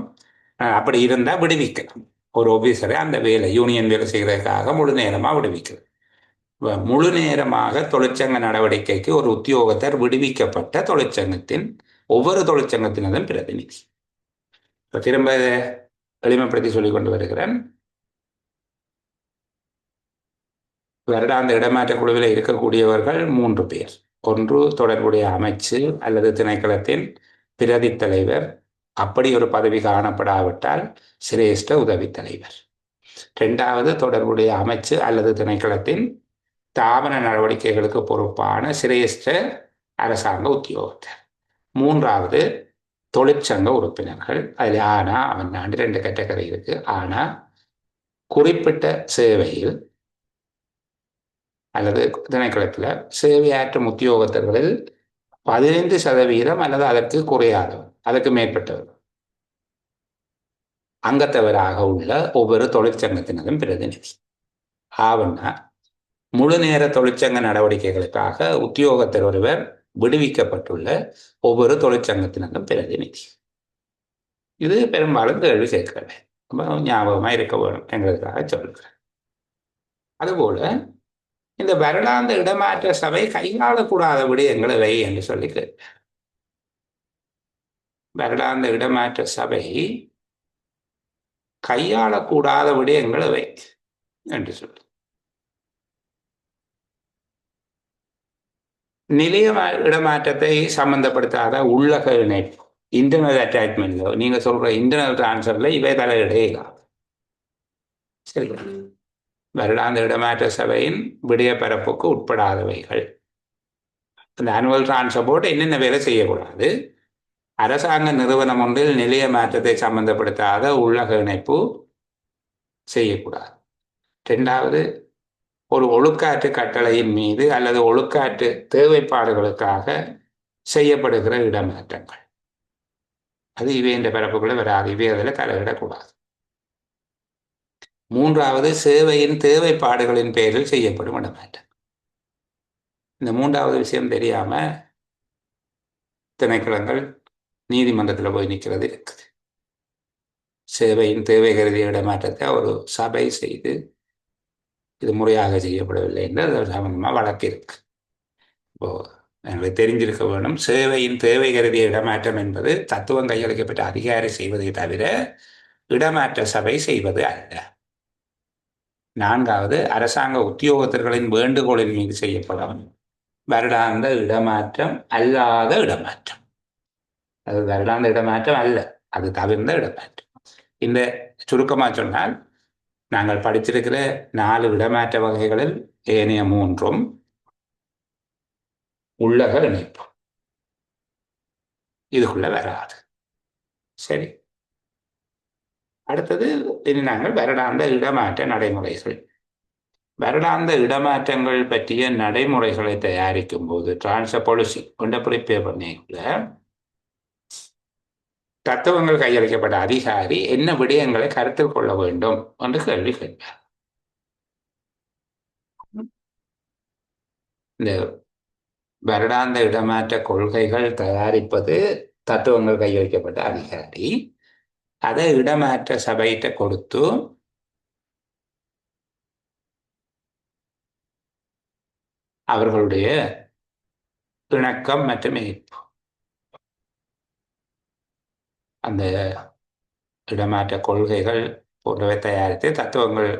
[SPEAKER 1] அப்படி இருந்தால் விடுவிக்கலாம் ஒரு ஆபீசரை, அந்த வேலை யூனியன் வேலை செய்கிறதுக்காக முழு நேரமாக விடுவிக்கிறது. முழு நேரமாக தொழிற்சங்க நடவடிக்கைக்கு ஒரு உத்தியோகத்தர் விடுவிக்கப்பட்ட தொழிற்சங்கத்தின் ஒவ்வொரு தொழிற்சங்கத்தினதும் பிரதிநிதி. திரும்ப எளிமைப்படுத்தி சொல்லிக் கொண்டு வருகிறேன். வருடாந்த இடமாற்ற குழுவில் இருக்கக்கூடியவர்கள் 3 பேர். ஒன்று தொடர்புடைய அமைச்சு அல்லது திணைக்களத்தின் பிரதி தலைவர், அப்படி ஒரு பதவி காணப்படாவிட்டால் சிரேஷ்ட உதவி தலைவர். இரண்டாவது, தொடர்புடைய அமைச்சு அல்லது திணைக்களத்தின் தாபன நடவடிக்கைகளுக்கு பொறுப்பான சிரேஷ்ட அரசாங்க உத்தியோகத்தர். மூன்றாவது, தொழிற்சங்க உறுப்பினர்கள். அதில் ஆனா அவன் 2 கேட்டகரி இருக்கு. ஆனா குறிப்பிட்ட சேவையில் அல்லது திணைக்களத்தில் சேவையாற்றும் உத்தியோகத்தர்களில் 15% அல்லது அதற்கு குறையாதவர், அதற்கு மேற்பட்டவர் அங்கத்தவராக உள்ள ஒவ்வொரு தொழிற்சங்கத்தினரும் பிரதிநிதி. ஆவன்னா முழு நேர தொழிற்சங்க நடவடிக்கைகளுக்காக உத்தியோகத்தர் ஒருவர் விடுவிக்கப்பட்டுள்ள ஒவ்வொரு தொழிற்சங்கத்தினரும் பிரதிநிதி. இது பெரும்பாலும் கேள்வி சேர்க்கிறேன், ஞாபகமா இருக்க வேணும் எங்களுக்காக சொல்கிறேன். அதுபோல இந்த வருடாந்த இடமாற்ற சபை கையாளக்கூடாத விடயங்களை வை என்று சொல்லி கேட்பேன். வருடாந்த இடமாற்ற சபை கையாளக்கூடாத விடயங்களை வை என்று சொல்லி, நிலைய இடமாற்றத்தை சம்பந்தப்படுத்தாத உள்ளக இணைப்பு, இன்டர்னல் அட்டாச்மெண்ட்ல நீங்க சொல்ற இன்டர்னல் டிரான்ஸ்ஃபர்ல இவை தலையிடையலாம். சரி, வருடாந்த இடமாற்ற சபையின் விடய பரப்புக்கு உட்படாதவைகள். அந்த ஆனுவல் டிரான்ஸ்ஃபர் போர்டு என்னென்ன வேலை செய்யக்கூடாது? அரசாங்க நிறுவனம் ஒன்றில் நிலைய மாற்றத்தை சம்பந்தப்படுத்தாத உள்ளக இணைப்பு செய்யக்கூடாது. இரண்டாவது, ஒரு ஒழுக்காற்று கட்டளையின் மீது அல்லது ஒழுக்காற்று தேவைப்பாடுகளுக்காக செய்யப்படுகிற இடமாற்றங்கள், அது இவை என்ற பரப்புகளை வராது, இவை அதில் தலையிடக்கூடாது. மூன்றாவது, சேவையின் தேவைப்பாடுகளின் பேரில் செய்யப்படும் இடமாற்றம். இந்த மூன்றாவது விஷயம் தெரியாம திணைக்களங்கள் நீதிமன்றத்தில் போய் நிற்கிறது இருக்குது. சேவையின் தேவை கருதிய இடமாற்றத்தை ஒரு சபை செய்து இது முறையாக செய்யப்படவில்லை என்று அது சம்பந்தமாக வழக்கு இருக்கு. இப்போ எங்களுக்கு தெரிஞ்சிருக்க வேணும், சேவையின் தேவை கருதிய இடமாற்றம் என்பது தத்துவம் கையளிக்கப்பட்ட அதிகாரி செய்வதை தவிர இடமாற்ற சபை செய்வது அல்ல. நான்காவது, அரசாங்க உத்தியோகத்தர்களின் வேண்டுகோளின் மீது செய்யப்படும் வருடாந்த இடமாற்றம் அல்லாத இடமாற்றம். அது வருடாந்த இடமாற்றம் அல்ல, அது தவிர்ந்த இடமாற்றம். இந்த சுருக்கமாக சொன்னால், நாங்கள் படிச்சிருக்கிற 4 இடமாற்ற வகைகளில் ஏனைய 3ம் உள்ளக இணைப்பு, இதுக்குள்ள வராது. சரி, அடுத்தது இனி நாங்கள் வருடாந்த இடமாற்ற நடைமுறைகள். வருடாந்த இடமாற்றங்கள் பற்றிய நடைமுறைகளை தயாரிக்கும் போது டிரான்ஸ்ஃபர் பாலிசி கொண்ட ப்ரிப்பேர் பண்ணிக்குள்ள தத்துவங்கள் கையளிக்கப்பட்ட அதிகாரி என்ன விடயங்களை கருத்தில் கொள்ள வேண்டும் என்று கேள்வி கேட்பார். இந்த வருடாந்த இடமாற்ற கொள்கைகள் தயாரிப்பது தத்துவங்கள் கையளிக்கப்பட்ட அதிகாரி. அதை இடமாற்ற சபையிட்ட கொடுத்து அவர்களுடைய இணக்கம் மற்றும் ஏற்பு, அந்த இடமாற்ற கொள்கைகள் போன்றவை தயாரித்து தத்துவங்கள்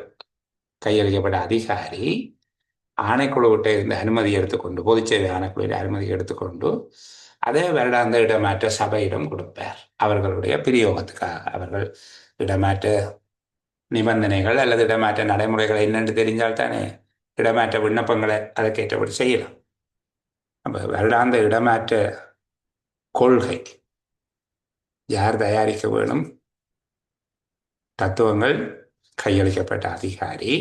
[SPEAKER 1] கையளிக்கப்பட்ட அதிகாரி ஆணைக்குழுவிட்ட இருந்த அனுமதி எடுத்துக்கொண்டு, பொதுச்சேவை ஆணைக்குழுவின் அனுமதி எடுத்துக்கொண்டு அதே வருடாந்த இடமாற்ற சபையிடம் கொடுப்பார் அவர்களுடைய பிரயோகத்துக்காக. அவர்கள் இடமாற்ற நிபந்தனைகள் அல்லது இடமாற்ற நடைமுறைகள் என்னென்று தெரிஞ்சால் தானே இடமாற்ற விண்ணப்பங்களை அதற்கேற்றபடி செய்யலாம். அப்போ வருடாந்த இடமாற்ற கொள்கை யார் தயாரிக்க வேணும்? தத்துவங்கள் கையளிக்கப்பட்ட அதிகாரி,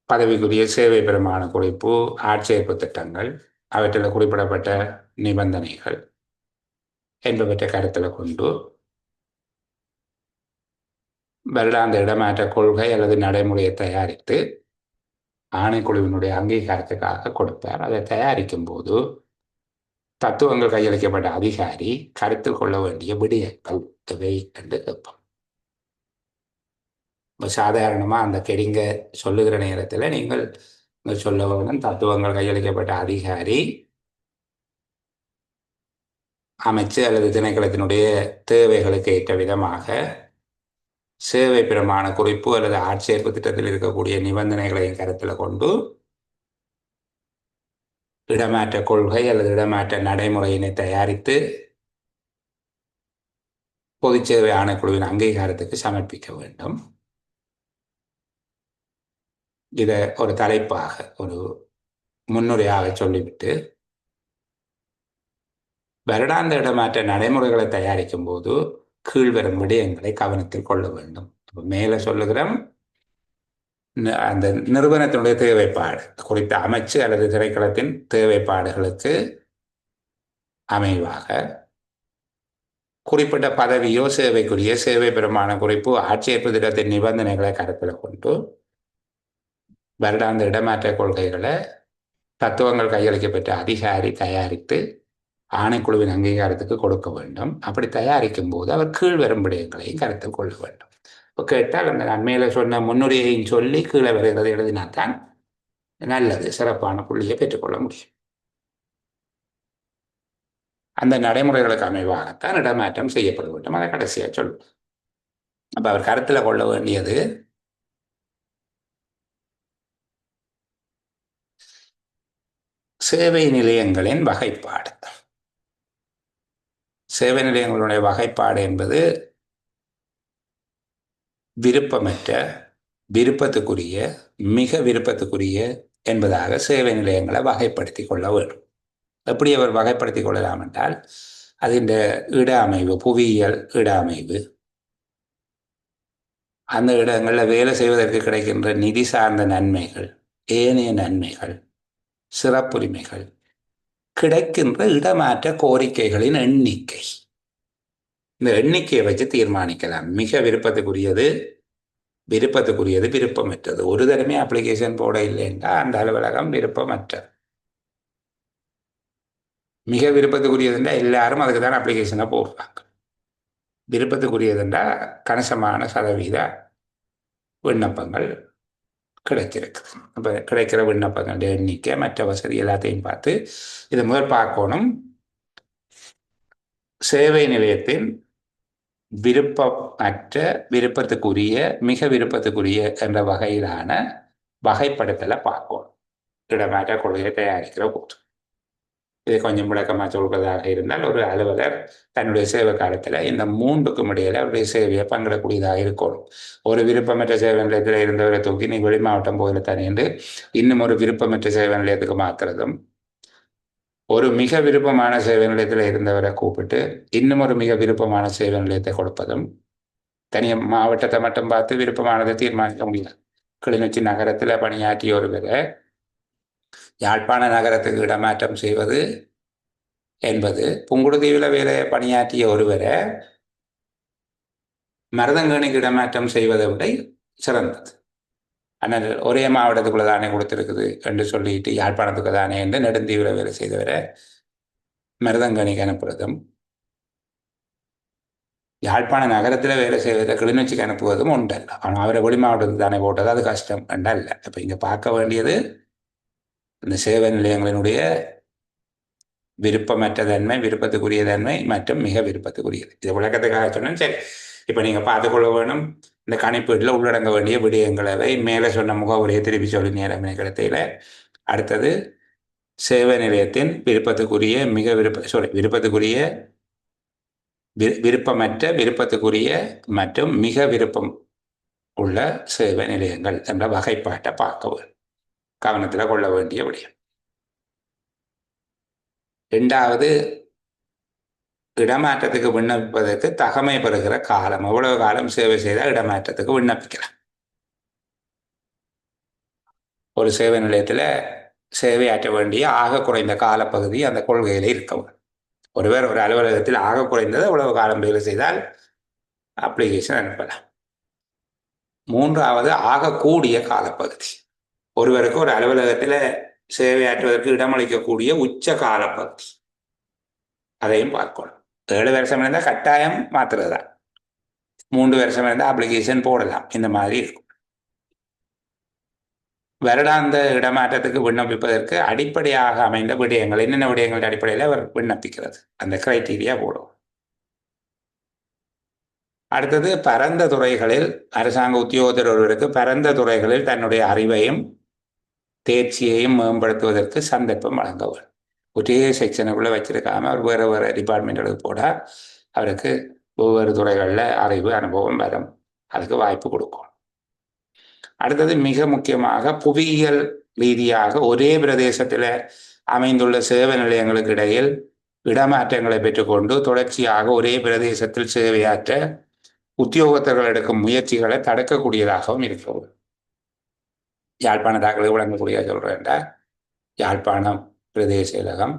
[SPEAKER 1] பதவிக்குரிய சேவை பிரமாண குறிப்பு, ஆட்சேர்ப்பு திட்டங்கள், அவற்றில் குறிப்பிடப்பட்ட நிபந்தனைகள் என்பவற்றை கருத்தில் கொண்டு வருடாந்த இடமாற்ற கொள்கை அல்லது நடைமுறையை தயாரித்து ஆணைக்குழுவினுடைய அங்கீகாரத்துக்காக கொடுப்பார். அதை தயாரிக்கும் போது தத்துவங்கள் கையளிக்கப்பட்ட அதிகாரி கருத்தில் கொள்ள வேண்டிய விடயங்கள் எவை என்று கேட்போம். சாதாரணமாக அந்த கெடிங்க சொல்லுகிற நேரத்தில் நீங்கள் சொல்ல வேணும், தத்துவங்கள் கையளிக்கப்பட்ட அதிகாரி அமைச்சு அல்லது திணைக்களத்தினுடைய தேவைகளுக்கு ஏற்ற விதமாக சேவை பிரமாண குறிப்பு அல்லது ஆட்சேர்ப்பு திட்டத்தில் இருக்கக்கூடிய நிபந்தனைகளையும் கருத்தில் கொண்டு இடமாற்ற கொள்கை அல்லது இடமாற்ற நடைமுறையினை தயாரித்து பொதுச்சேவை ஆணைக்குழுவின் அங்கீகாரத்துக்கு சமர்ப்பிக்க வேண்டும். இதை ஒரு தலைப்பாக, ஒரு முன்னுரையாக சொல்லிவிட்டு வருடாந்த இடமாற்ற நடைமுறைகளை தயாரிக்கும் போது கீழ்வரும் விடயங்களை கவனத்தில் கொள்ள வேண்டும். மேலே சொல்லுகிறோம், அந்த நிறுவனத்தினுடைய தேவைப்பாடு குறித்த அமைச்சு அல்லது திணைக்களத்தின் தேவைப்பாடுகளுக்கு அமைவாக குறிப்பிட்ட பதவியோ சேவைக்குரிய சேவை பிரமாண குறிப்பு ஆட்சேர்ப்பு திட்டத்தின் நிபந்தனைகளை கருத்தில் கொண்டு வருடாந்த இடமாற்ற கொள்கைகளை தத்துவங்கள் கையளிக்கப்பட்ட அதிகாரி தயாரித்து ஆணைக்குழுவின் அங்கீகாரத்துக்கு கொடுக்க வேண்டும். அப்படி தயாரிக்கும் போது அவர் கீழ்வரும் விடயங்களையும் கருத்தில் கொள்ள வேண்டும். இப்போ கேட்டால் அந்த நான் மேலே சொன்ன முன்னுரையையும் சொல்லி கீழே வருகிறது எழுதினால்தான் நல்லது, சிறப்பான புள்ளியை பெற்றுக்கொள்ள முடியும். அந்த நடைமுறைகளுக்கு அமைவாகத்தான் இடமாற்றம் செய்யப்பட வேண்டும். அதை கடைசியாக சொல்லுவோம். அப்போ அவர் கருத்தில் கொள்ள வேண்டியது சேவை நிலையங்களின் வகைப்பாடு. சேவை நிலையங்களுடைய வகைப்பாடு என்பது விருப்பமற்ற, விருப்பத்துக்குரிய, மிக விருப்பத்துக்குரிய என்பதாக சேவை நிலையங்களை வகைப்படுத்தி கொள்ள வேண்டும். எப்படி அவர் வகைப்படுத்தி கொள்ளலாம் என்றால், அதின் இட அமைவு, புவியியல் இட அமைவு, அந்த இடங்களில் வேலை செய்வதற்கு கிடைக்கின்ற நிதி சார்ந்த நன்மைகள், ஏனைய நன்மைகள், சிறப்புரிமைகள், கிடைக்கின்ற இடமாற்ற கோரிக்கைகளின் எண்ணிக்கை, இந்த எண்ணிக்கையை வச்சு தீர்மானிக்கலாம். மிக விருப்பத்துக்குரியது, விருப்பத்துக்குரியது, விருப்பமற்றது. ஒரு தடவை அப்ளிகேஷன் போட இல்லைன்னா அந்த அலுவலகம் விருப்பமற்றது. மிக விருப்பத்துக்குரியதுண்டா எல்லாரும் அதுக்கு தான் அப்ளிகேஷனை போடுறாங்க. விருப்பத்துக்குரியதுண்டா கணிசமான சதவீத விண்ணப்பங்கள் கிடைச்சிருக்குது. அப்போ கிடைக்கிற விண்ணப்பங்களுடைய எண்ணிக்கை, மற்ற வசதி எல்லாத்தையும் பார்த்து இதை முதல் பார்க்கணும். சேவை நிலையத்தின் விருப்பமற்ற, விருப்பத்துக்குரிய, மிக விருப்பத்துக்குரிய என்ற வகையிலான வகைப்படுத்தலை பார்க்கணும் இடமாற்ற கொள்கையை தயாரிக்கிற போது. இது கொஞ்சம் விளக்கமாக சொல்வதாக இருந்தால், ஒரு அலுவலர் தன்னுடைய சேவை காலத்தில் இந்த மூன்றுக்கும் இடையில அவருடைய சேவையை பங்கிடக்கூடியதாக இருக்கணும். ஒரு விருப்பமற்ற சேவை நிலையத்தில் இருந்தவரை தூக்கி நீ வெளி மாவட்டம் போதில் தனிந்து இன்னும் ஒரு விருப்பமற்ற சேவை நிலையத்துக்கு மாற்றுறதும், ஒரு மிக விருப்பமான சேவை நிலையத்தில் இருந்தவரை கூப்பிட்டு இன்னும் ஒரு மிக விருப்பமான சேவை நிலையத்தை கொடுப்பதும், தனிய மாவட்டத்தை மட்டும் பார்த்து விருப்பமானதை தீர்மானிக்க முடியாது. கிளிநொச்சி நகரத்தில் பணியாற்றிய ஒருவரை யாழ்ப்பாண நகரத்துக்கு இடமாற்றம் செய்வது என்பது, புங்குடுதீவில் வேலை பணியாற்றிய ஒருவரை மருதங்கணிக்கு இடமாற்றம் செய்வதை விட சிறந்தது. ஆனால் ஒரே மாவட்டத்துக்குள்ள தானே கொடுத்துருக்குது என்று சொல்லிட்டு யாழ்ப்பாணத்துக்கு தானே என்று நெடுந்தீவில் வேலை செய்தவரை மருதங்கணிக்கு அனுப்புவதும், யாழ்ப்பாண நகரத்தில் வேலை செய்வதை கிளிநொச்சிக்கு அனுப்புவதும் உண்டல்ல. ஆனால் அவரை வெளி மாவட்டத்துக்கு தானே போட்டது, அது கஷ்டம் என்றல்ல. இப்போ இங்கே பார்க்க வேண்டியது இந்த சேவை நிலையங்களினுடைய விருப்பமற்ற தன்மை, விருப்பத்துக்குரிய தன்மை மற்றும் மிக விருப்பத்துக்குரியது. இது விளக்கத்துக்காக சொன்னேன். சரி, இப்போ நீங்கள் பார்த்துக்கொள்ள வேணும் இந்த கணிப்பீட்டில் உள்ளடங்க வேண்டிய விடயங்களை மேலே சொன்ன முகவுரையை திருப்பி சொல்லி நேரம் கிடைத்தையில். அடுத்தது சேவை நிலையத்தின் விருப்பத்துக்குரிய, மிக விருப்பத்துக்குரிய, விருப்பமற்ற, விருப்பத்துக்குரிய மற்றும் மிக விருப்பம் உள்ள சேவை நிலையங்கள் என்ற வகைப்பாட்டை பார்க்க கவனத்தில் கொள்ள வேண்டிய விடயம். இரண்டாவது, இடமாற்றத்துக்கு விண்ணப்பிப்பதற்கு தகமை பெறுகிற காலம். எவ்வளவு காலம் சேவை செய்தால் இடமாற்றத்துக்கு விண்ணப்பிக்கலாம். ஒரு சேவை நிலையத்தில் சேவையாற்ற வேண்டிய ஆக குறைந்த காலப்பகுதி அந்த கொள்கையில் இருக்கவும். ஒருவர் ஒரு அலுவலகத்தில் ஆக குறைந்தது எவ்வளவு காலம் வேலை செய்தால் அப்ளிகேஷன் அனுப்பலாம். மூன்றாவது, ஆக கூடிய காலப்பகுதி. ஒருவருக்கு ஒரு அலுவலகத்தில் சேவையாற்றுவதற்கு இடமளிக்கக்கூடிய உச்ச காலப்பகுதி, அதையும் பார்க்கணும். 7 வருஷம் இருந்தால் கட்டாயம் மாத்துறது தான். 3 வருஷம் இருந்தால் அப்ளிகேஷன் போடலாம். இந்த மாதிரி இருக்கும். வருடாந்த இடமாற்றத்துக்கு விண்ணப்பிப்பதற்கு அடிப்படையாக அமைந்த விடயங்கள் என்னென்ன விடயங்களுடைய அடிப்படையில் அவர் விண்ணப்பிக்கிறது, அந்த கிரைட்டீரியா போடும். அடுத்தது, பரந்த துறைகளில் அரசாங்க உத்தியோகத்தர் ஒருவருக்கு பரந்த துறைகளில் தன்னுடைய அறிவையும் தேர்ச்சியையும் மேம்படுத்துவதற்கு சந்தர்ப்பம் வழங்க வேண்டும். ஒரே செக்ஷனுக்குள்ளே வச்சிருக்காம அவர் வேறு வேறு டிபார்ட்மெண்ட்டுக்கு போட அவருக்கு ஒவ்வொரு துறைகளில் அறிவு, அனுபவம் வரும். அதுக்கு வாய்ப்பு கொடுக்கும். அடுத்தது, மிக முக்கியமாக புவியியல் ரீதியாக ஒரே பிரதேசத்தில் அமைந்துள்ள சேவை நிலையங்களுக்கு இடையில் இடமாற்றங்களை பெற்றுக்கொண்டு தொடர்ச்சியாக ஒரே பிரதேசத்தில் சேவையாற்ற உத்தியோகத்தர்கள் எடுக்கும் முயற்சிகளை தடுக்கக்கூடியதாகவும் இருக்கிறது. யாழ்ப்பாண தாக்கலை வழங்கக்கூடிய சொல்றேன்டா, யாழ்ப்பாணம் பிரதேச செயலகம்,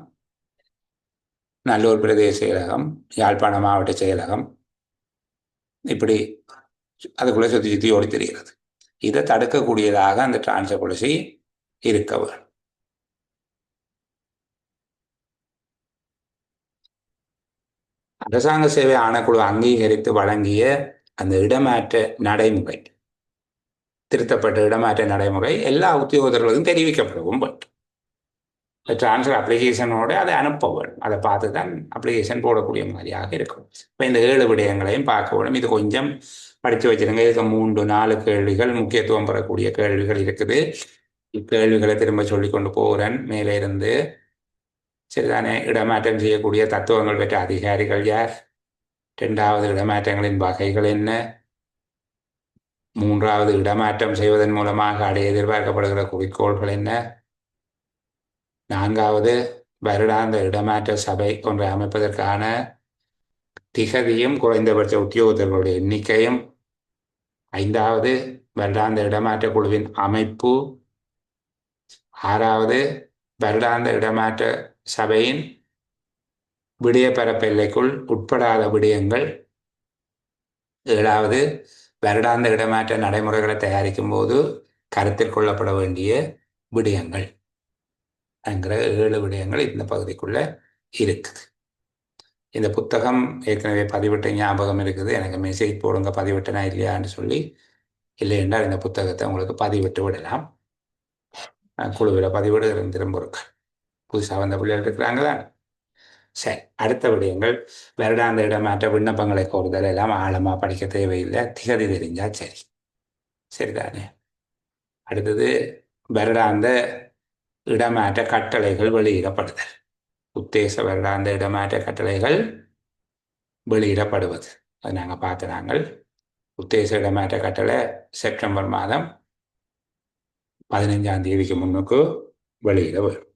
[SPEAKER 1] நல்லூர் பிரதேச செயலகம், யாழ்ப்பாண மாவட்ட செயலகம், இப்படி அதுக்குள்ளே சுற்றி சுற்றி ஓடி தெரிகிறது. இதை தடுக்கக்கூடியதாக அந்த டிரான்ஸ்ஃபர் பாலிசி இருக்க வேண்டும். அரசாங்க சேவை ஆணைக்குழு அங்கீகரித்து வழங்கிய அந்த இடமாற்ற நடைமுறை, திருத்தப்பட்ட இடமாற்ற நடைமுறை எல்லா உத்தியோகத்தர்களுக்கும் தெரிவிக்கப்படவும் வேண்டும். டிரான்ஸ்ஃபர் அப்ளிகேஷனோடு அதை அனுப்ப வேண்டும். அதை பார்த்து தான் அப்ளிகேஷன் போடக்கூடிய மாதிரியாக இருக்கும். இப்போ இந்த 7 விடயங்களையும் பார்க்க வேண்டும். இது கொஞ்சம் படித்து வச்சிருங்க. இதுக்கு 3-4 கேள்விகள், முக்கியத்துவம் பெறக்கூடிய கேள்விகள் இருக்குது. இக்கேள்விகளை திரும்ப சொல்லி கொண்டு போகிறேன் மேலே இருந்து. சரிதானே? இடமாற்றம் செய்யக்கூடிய தத்துவங்கள் பெற்ற அதிகாரிகள் யார்? 2வது, இடமாற்றங்களின் வகைகள் என்ன? 3வது, இடமாற்றம் செய்வதன் மூலமாக அடைய எதிர்பார்க்கப்படுகிற குறிக்கோள்கள் என்ன? 4வது, வருடாந்த இடமாற்ற சபை ஒன்றை அமைப்பதற்கான திகதியும் குறைந்தபட்ச உத்தியோகத்தர்களுடைய எண்ணிக்கையும். 5வது, வருடாந்த இடமாற்ற குழுவின் அமைப்பு. 6வது, வருடாந்த இடமாற்ற சபையின் விடய பரப்பெல்லைக்குள் உட்படாத விடயங்கள். 7வது, வருடாந்த இடமாற்ற நடைமுறைகளை தயாரிக்கும் போது கருத்தில் கொள்ளப்பட வேண்டிய விடயங்கள் என்கிற 7 விடயங்கள் இந்த பகுதிக்குள்ள இருக்குது. இந்த புத்தகம் ஏற்கனவே பதிவிட்ட ஞாபகம் இருக்குது. எனக்கு மெசேஜ் போடுங்க பதிவிட்டனா இல்லையான்னு சொல்லி. இல்லை என்றால் இந்த புத்தகத்தை உங்களுக்கு பதிவிட்டு விடலாம். குழுவில் பதிவிடுகிறேன் திரும்ப இருக்க. புதுசாக வந்த பிள்ளைகள் இருக்கிறாங்களா? சரி, அடுத்த விடயங்கள் வருடாந்த இடமாற்ற விண்ணப்பங்களை கோருதல் எல்லாம் ஆழமா படிக்க தேவையில்லை, திகதி தெரிஞ்சா சரி. சரிதானே? அடுத்தது வருடாந்த இடமாற்ற கட்டளைகள் வெளியிடப்படுதல். உத்தேச வருடாந்த இடமாற்ற கட்டளைகள் வெளியிடப்படுவது அது நாங்கள் பார்த்து நாங்கள் உத்தேச இடமாற்ற கட்டளை செப்டம்பர் மாதம் 15ஆம் தேதிக்கு முன்னுக்கு வெளியிட வரும்.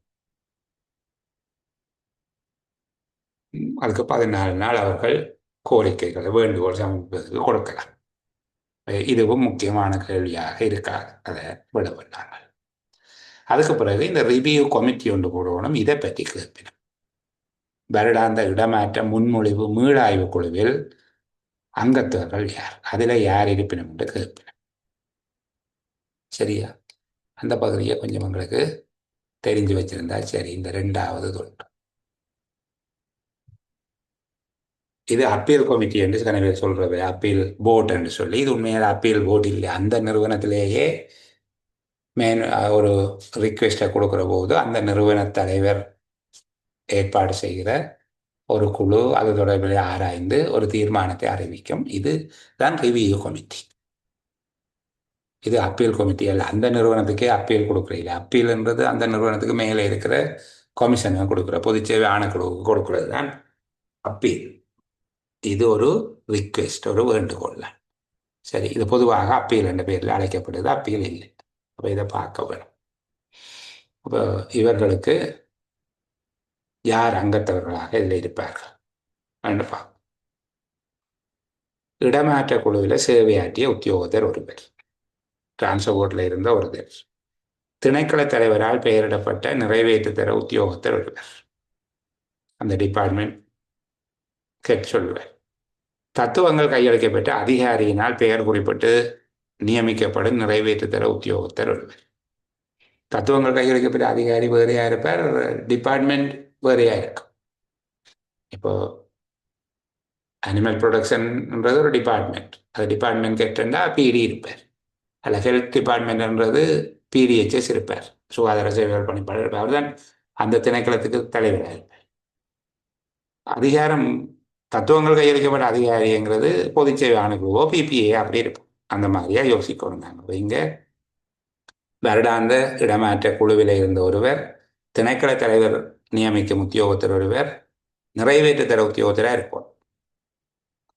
[SPEAKER 1] அதுக்கு 14 நாள் அவர்கள் கோரிக்கைகளை வேண்டுகோள் சமர்ப்பிப்பதற்கு கொடுக்கலாம். இதுவும் முக்கியமான கேள்வியாக இருக்காது, அதை விட வேண்டாங்கள். அதுக்கு பிறகு இந்த ரிவ்யூ கமிட்டி ஒன்று போடணும். இதை பற்றி கேட்பினோம். வருடாந்த இடமாற்ற முன்மொழிவு மீளாய்வு குழுவில் அங்கத்தவர்கள் யார், அதில் யார் இருப்பினும் என்று கேட்பினோம். சரியா? அந்த பகுதியை கொஞ்சம் உங்களுக்கு தெரிஞ்சு வச்சிருந்தா சரி. இந்த 2வது தொண்டு இது அப்பீல் கமிட்டி என்று சில பேர் சொல்றது அப்பீல் போர்டு என்று சொல்லி, இது உண்மையாக அப்பீல் போர்டு இல்லை. அந்த நிறுவனத்திலேயே ஒரு ரிக்வெஸ்டை கொடுக்குற போது அந்த நிறுவன தலைவர் ஏற்பாடு செய்கிற ஒரு குழு அது தொடர்பில் ஆராய்ந்து ஒரு தீர்மானத்தை அறிவிக்கும். இது தான் ரிவ்யூ கமிட்டி. இது அப்பீல் கமிட்டி அல்ல. அந்த நிறுவனத்துக்கே அப்பீல் கொடுக்குறீங்க. அப்பீல்ன்றது அந்த நிறுவனத்துக்கு மேலே இருக்கிற கமிஷனை கொடுக்குற பொதுச்சேவை ஆணைக்குழுவுக்கு கொடுக்குறது தான் அப்பீல். இது ஒரு ரிக்வெஸ்ட், ஒரு வேண்டுகோள். சரி, இது பொதுவாக அப்பீல் என்ற பேரில் அழைக்கப்படுது, அப்பீல் இல்லை. அப்போ இதை பார்க்க வேணும். அப்போ இவர்களுக்கு யார் அங்கத்தவர்களாக இதில் இருப்பார்கள் என்று பார்க்க. இடமாற்ற குழுவில் சேவையாற்றிய உத்தியோகத்தர் ஒருவர், டிரான்ஸ்போர்ட்ல இருந்த ஒருவர், திணைக்கள தலைவரால் பெயரிடப்பட்ட நிறைவேற்றுத்தர உத்தியோகத்தர் ஒருவர், அந்த டிபார்ட்மெண்ட் ஹெட் சொல்லுவார். தத்துவங்கள் கையளிக்கப்பட்ட அதிகாரியினால் பெயர் குறிப்பிட்டு நியமிக்கப்படும் நிறைவேற்றுத்தர உத்தியோகத்தர் ஒருவர். தத்துவங்கள் கையளிக்கப்பட்ட அதிகாரி வேறையா இருப்பார், டிபார்ட்மெண்ட் வேறையா இருக்கும். இப்போ அனிமல் ப்ரொடக்ஷன்ன்றது ஒரு டிபார்ட்மெண்ட், அது டிபார்ட்மெண்ட் கேட்டா பிடி இருப்பார். அல்ல ஹெல்த் டிபார்ட்மெண்ட்ன்றது பிடிஹெச்எஸ் இருப்பார், சுகாதார சேவைகள் பணிப்பாளர் இருப்பார். அவர் தான் அந்த திணைக்களத்துக்கு தலைவராக இருப்பார். அதிகாரம் தத்துவங்கள் கையளிக்கப்பட்ட அதிகாரிங்கிறது பொதுச்சேவை ஆணைக்குழுவோ பிபிஏ அப்படி இருக்கும். அந்த மாதிரியா யோசிக்கணும். நாங்கள் இங்கே வருடாந்த இடமாற்ற குழுவில் இருந்த ஒருவர், திணைக்கள தலைவர் நியமிக்கும் உத்தியோகத்தர் ஒருவர், நிறைவேற்றுத்தர உத்தியோகத்தராக இருப்போம்.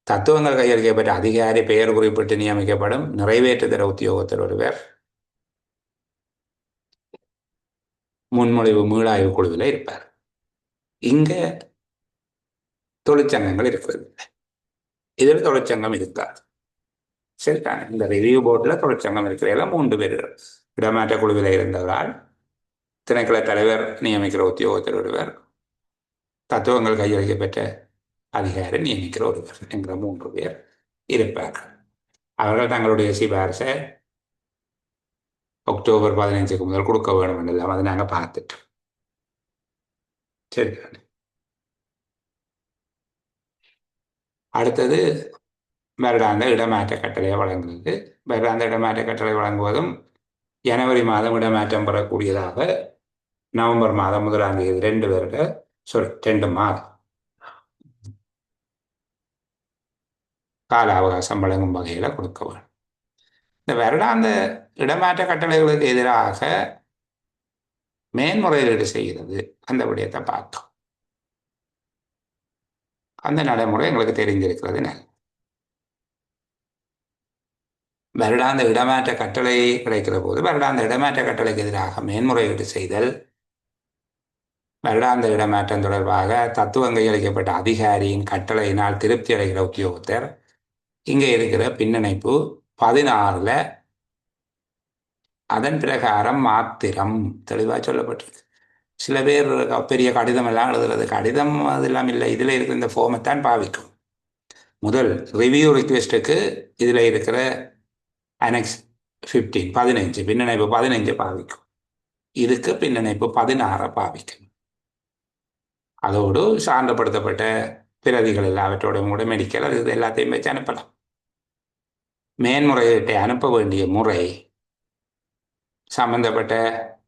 [SPEAKER 1] தத்துவங்கள் கையளிக்கப்பட்ட அதிகாரி பெயர் குறிப்பிட்டு நியமிக்கப்படும் நிறைவேற்றுத்தர உத்தியோகத்தர் ஒருவர், முன்மொழிவு மீளாய்வு குழுவில் இருப்பார். இங்க தொழிற்சங்கங்கள் இருக்கிறது, இதில் தொழிற்சங்கம் இருக்காது. சரிதானே? இந்த ரிவ்யூ போர்டில் தொழிற்சங்கம் இருக்கிற 3 பேர். இடமாற்ற குழுவில் இருந்தவரால் திணைக்கள தலைவர் நியமிக்கிற உத்தியோகத்தர் ஒருவர், தத்துவங்கள் கையளிக்கப்பட்ட அதிகாரி நியமிக்கிற ஒருவர் என்கிற 3 பேர் இருப்பார்கள். அவர்கள் தங்களுடைய சிபாரிசை அக்டோபர் 15க்கு முதல் கொடுக்க வேணும் என்றெல்லாம் அதை நாங்கள் பார்த்துட்டோம். சரி, அடுத்தது வருடாந்த இடமாற்ற கட்டளை வழங்குவது. வருடாந்த இடமாற்ற கட்டளை வழங்குவதும் ஜனவரி மாதம் இடமாற்றம் பெறக்கூடியதாக நவம்பர் மாதம் 1ஆம் தேதி 2 மாதம் கால அவகாசம் வழங்கும் வகையில் கொடுக்க வேண்டும். இந்த வருடாந்த இடமாற்ற கட்டளைகளுக்கு எதிராக மேன்முறையீடு செய்கிறது, அந்த விடயத்தை பார்த்தோம். அந்த நடைமுறை எங்களுக்கு தெரிஞ்சிருக்கிறது. வருடாந்த இடமாற்ற கட்டளை கிடைக்கிற போது வருடாந்த இடமாற்ற கட்டளைக்கு எதிராக மேன்முறையீடு செய்தல், வருடாந்த இடமாற்றம் தொடர்பாக தத்துவம் கையளிக்கப்பட்ட அதிகாரியின் கட்டளையினால் திருப்தி அடைகிற உத்தியோகத்தர். இங்கே இருக்கிற பின்னணைப்பு 16 அதன் பிரகாரம் மாத்திரம் தெளிவாக சொல்லப்பட்டிருக்கு. சில பேர் பெரிய கடிதம் எல்லாம் எழுதுறது, கடிதம் அதெல்லாம் இல்லை, இதில் இருக்கிற இந்த ஃபார்மைத்தான் பாவிக்கும். முதல் ரிவ்யூ ரிக்வெஸ்ட்டுக்கு இதில் இருக்கிற அனெக்ஸ் 15 பின்னணைப்பு 15 பாவிக்கும். இதுக்கு பின்னணைப்பு 16 பாவிக்கும். அதோடு சான்றப்படுத்தப்பட்ட பிரதிகள் எல்லாவற்றோட கூட மெடிக்கல் அது இது எல்லாத்தையும் வச்சு அனுப்பலாம். மேன்முறையீட்டை அனுப்ப வேண்டிய முறை சம்பந்தப்பட்ட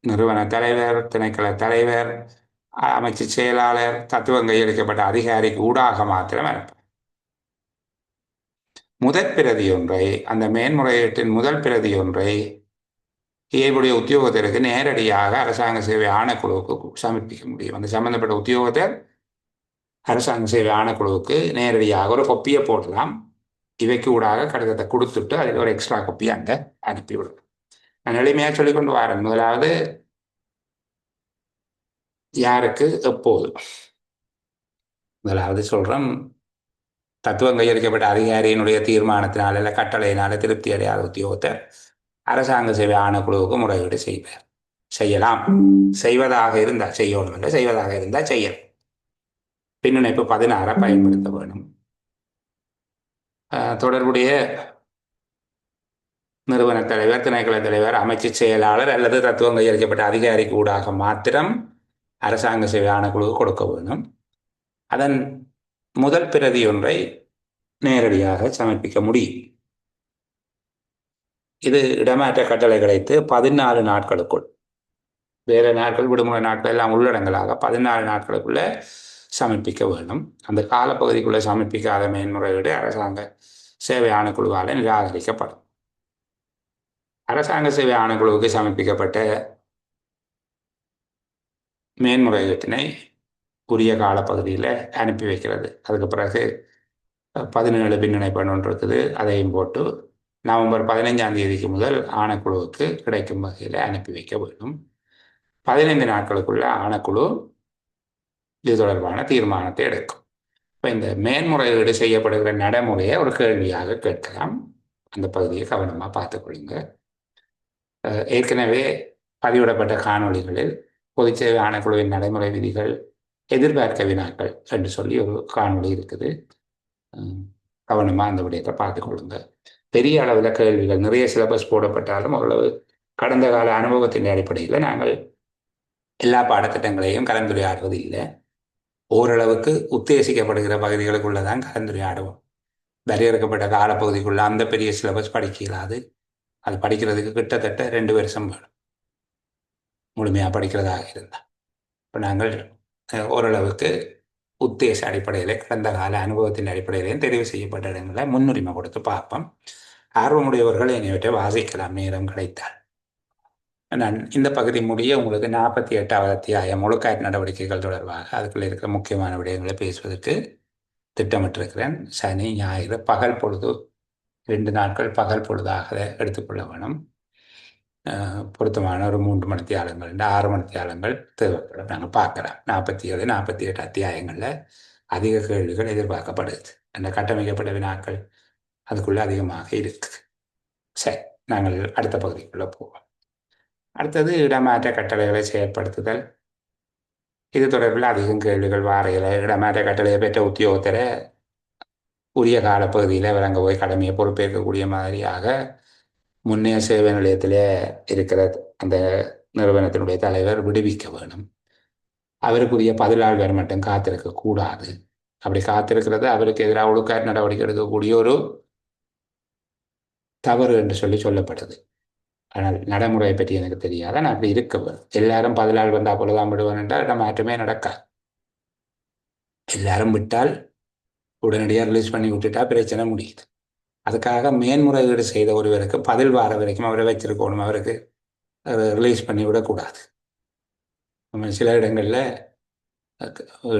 [SPEAKER 1] நிறுவன தலைவர், திணைக்கள தலைவர், அமைச்சு செயலாளர் தத்துவம் கையளிக்கப்பட்ட அதிகாரிக்கு ஊடாக மாத்திரம் அனுப்பும். முதற் பிரதி ஒன்றை, அந்த மேன்முறையீட்டின் முதல் பிரதி ஒன்றை ஏற்புடைய உத்தியோகத்தருக்கு நேரடியாக அரசாங்க சேவை ஆணைக்குழுவுக்கு சமர்ப்பிக்க முடியும். அந்த சம்பந்தப்பட்ட உத்தியோகத்தர் அரசாங்க சேவை ஆணைக்குழுவுக்கு நேரடியாக ஒரு கொப்பியை போடலாம். இவைக்கு ஊடாக கடிதத்தை கொடுத்துட்டு அதில் ஒரு எக்ஸ்ட்ரா கொப்பி அங்கே அனுப்பிவிடும். நான் எளிமையாக சொல்லிக்கொண்டு வரேன். முதலாவது, யாருக்கு எப்போது. முதலாவது சொல்றேன், தத்துவம் கையளிக்கப்பட்ட அதிகாரியினுடைய தீர்மானத்தினால இல்லை கட்டளையினால திருப்தி அடையாத உத்தியோகத்தர் அரசாங்க சேவை ஆணைக்குழுவுக்கு முறையீடு செய்யலாம். செய்வதாக இருந்தால் செய்யணும் இல்லை, செய்வதாக இருந்தால் செய்யலாம். பின்னிணைப்பு 16 பயன்படுத்த வேணும். தொடர்புடைய நிறுவன தலைவர், திணைக்கள தலைவர், அமைச்சு செயலாளர் அல்லது தத்துவம் கையளிக்கப்பட்ட அதிகாரிக்கு ஊடாக மாத்திரம் அரசாங்க சேவை ஆணைக்குழுவுக்கு கொடுக்க வேணும். அதன் முதல் பிரதி ஒன்றை நேரடியாக சமர்ப்பிக்க முடியும். இது இடமாற்ற கட்டளை கிடைத்து 14 நாட்களுக்குள், வேறு நாட்கள் விடுமுறை நாட்கள் எல்லாம் உள்ளடங்கலாக 14 நாட்களுக்குள்ள சமர்ப்பிக்க வேண்டும். அந்த காலப்பகுதிக்குள்ளே சமர்ப்பிக்காத மேன்முறையீடு அரசாங்க சேவை ஆணைக்குழுவால் நிராகரிக்கப்படும். அரசாங்க சேவை ஆணைக்குழுவுக்கு சமர்ப்பிக்கப்பட்ட மேன்முறையீட்டினை உரிய காலப்பகுதியில் அனுப்பி வைக்கிறது. அதுக்கு பிறகு 17 பின்னிணைப்பு ஒன்று இருக்குது, அதையும் போட்டு நவம்பர் 15ஆம் தேதிக்கு முதல் ஆணைக்குழுவுக்கு கிடைக்கும் வகையில் அனுப்பி வைக்க வேண்டும். 15 நாட்களுக்குள்ள ஆணைக்குழு இது தொடர்பான தீர்மானத்தை எடுக்கும். இப்போ இந்த மேன்முறையீடு செய்யப்படுகிற நடைமுறையை ஒரு கேள்வியாக கேட்கலாம். அந்த பகுதியை கவனமாக பார்த்துக்கொள்ளுங்க. ஏற்கனவே பதிவிடப்பட்ட காணொலிகளில் பொதுச்சேவை ஆணைக்குழுவின் நடைமுறை விதிகள், எதிர்பார்க்க வினாக்கள் என்று சொல்லி ஒரு காணொலி இருக்குது. கவனமாக அந்த விடயத்தை பார்த்துக்கொள்ளுங்க. பெரிய அளவில் கேள்விகள், நிறைய சிலபஸ் போடப்பட்டாலும் ஓரளவு கடந்த கால அனுபவத்தின் அடிப்படையில் நாங்கள் எல்லா பாடத்திட்டங்களையும் கலந்துரையாடுவது இல்லை. ஓரளவுக்கு உத்தேசிக்கப்படுகிற பகுதிகளுக்குள்ளே தான் கலந்துரையாடுவோம். வரையறுக்கப்பட்ட காலப்பகுதிக்குள்ள அந்த பெரிய சிலபஸ் படிக்க இயலாது. அது படிக்கிறதுக்கு கிட்டத்தட்ட 2 வருஷம் வேணும், முழுமையாக படிக்கிறதாக இருந்தால். இப்போ நாங்கள் ஓரளவுக்கு உத்தேச அடிப்படையில், கடந்த கால அனுபவத்தின் அடிப்படையிலையும் தெரிவு செய்யப்பட்ட இடங்களை முன்னுரிமை கொடுத்து பார்ப்போம். ஆர்வமுடையவர்கள் என்னையவற்றை வாசிக்கலாம் நேரம் கிடைத்தால். நான் இந்த பகுதி முடிய உங்களுக்கு 48வது அத்தியாயம் ஒழுக்காற்று நடவடிக்கைகள் தொடர்பாக அதுக்குள்ள இருக்கிற முக்கியமான விடயங்களை பேசுவதற்கு திட்டமிட்டிருக்கிறேன். சனி ஞாயிறு பகல் பொழுது 2 நாட்கள் பகல் பொழுதாக எடுத்துக்கொள்ள வேணும். பொருத்தமான ஒரு 3 மணித்தியாலங்கள் 6 மணித்தியாலங்கள் தேவைப்படும். நாங்கள் பார்க்கலாம். 47 48 அத்தியாயங்களில் அதிக கேள்விகள் எதிர்பார்க்கப்படுது. அந்த கட்டமைக்கப்பட்ட வினாக்கள் அதுக்குள்ளே அதிகமாக இருக்குது. சரி, நாங்கள் அடுத்த பகுதிக்குள்ளே போவோம். அடுத்தது இடமாற்ற கட்டளைகளை செயற்படுத்துதல். இது தொடர்பில் அதிகம் கேள்விகள் வாரையில். இடமாற்ற கட்டளையை பெற்ற உத்தியோகத்தரை உரிய காலப்பகுதியில் வழங்க போய் கடமையை பொறுப்பேற்கக்கூடிய மாதிரியாக முன்னைய சேவை நிலையத்தில் இருக்கிற அந்த நிறுவனத்தினுடைய தலைவர் விடுவிக்க வேணும். அவருக்குரிய பதிலாள் வேறு மட்டும் காத்திருக்க கூடாது. அப்படி காத்திருக்கிறது அவருக்கு எதிராக ஒழுக்காற்று நடவடிக்கை எடுக்கக்கூடிய ஒரு தவறு என்று சொல்லப்படுது. ஆனால் நடைமுறையை பற்றி எனக்கு தெரியாத, நான் அப்படி இருக்க வேணும். எல்லாரும் பதிலாள் வந்தால் போலதான் விடுவேன் என்றால் இடம் மாற்றமே நடக்காது. எல்லாரும் விட்டால் உடனடியாக ரிலீஸ் பண்ணி விட்டுட்டா பிரச்சனை முடியுது. அதுக்காக மேன்முறையீடு செய்த ஒருவருக்கு பதில் வார வரைக்கும் அவரை வச்சிருக்கணும், அவருக்கு ரிலீஸ் பண்ணி விடக்கூடாது. சில இடங்களில்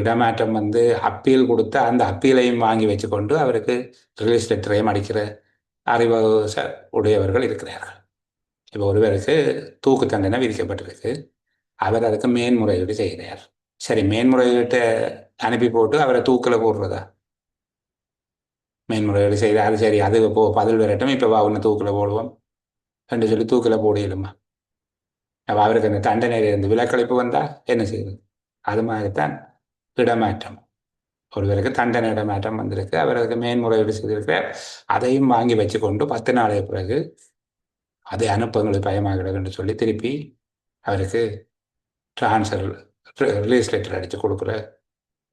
[SPEAKER 1] இடமாற்றம் அப்பீல் கொடுத்து அந்த அப்பீலையும் வாங்கி வச்சுக்கொண்டு அவருக்கு ரிலீஸ் லெட்டரையும் அடிக்கிற அறிவு உடையவர்கள் இருக்கிறார்கள். இப்போ ஒருவருக்கு தூக்கு தண்டனை விதிக்கப்பட்டிருக்கு, அவர் அதுக்கு மேன்முறையீடு செய்கிறார். சரி, மேன்முறையீட்டை அனுப்பி போட்டு அவரை தூக்கில் போடுறதா? மேன்முறையீடு செய்தால் சரி, அது இப்போ பதில் வரட்டும், இப்போ ஒன்று தூக்கில் போடுவோம் என்று சொல்லி தூக்கில் போடையிலுமா? அப்போ அவருக்கு அந்த தண்டனையிலிருந்து விலக்களிப்பு வந்தால் என்ன செய்வது? அது மாதிரித்தான் இடமாற்றம். ஒருவருக்கு தண்டனை இடமாற்றம் வந்திருக்கு, அவருக்கு மேன்முறையீடு செய்திருக்கிறார், அதையும் வாங்கி வச்சு கொண்டு 10 நாளைக்கு பிறகு அதை அனுப்பங்களுக்கு பயமாகிறது என்று சொல்லி திருப்பி அவருக்கு டிரான்ஸ்ஃபர் ரிலீஸ் லெட்டர் அடித்து கொடுக்குற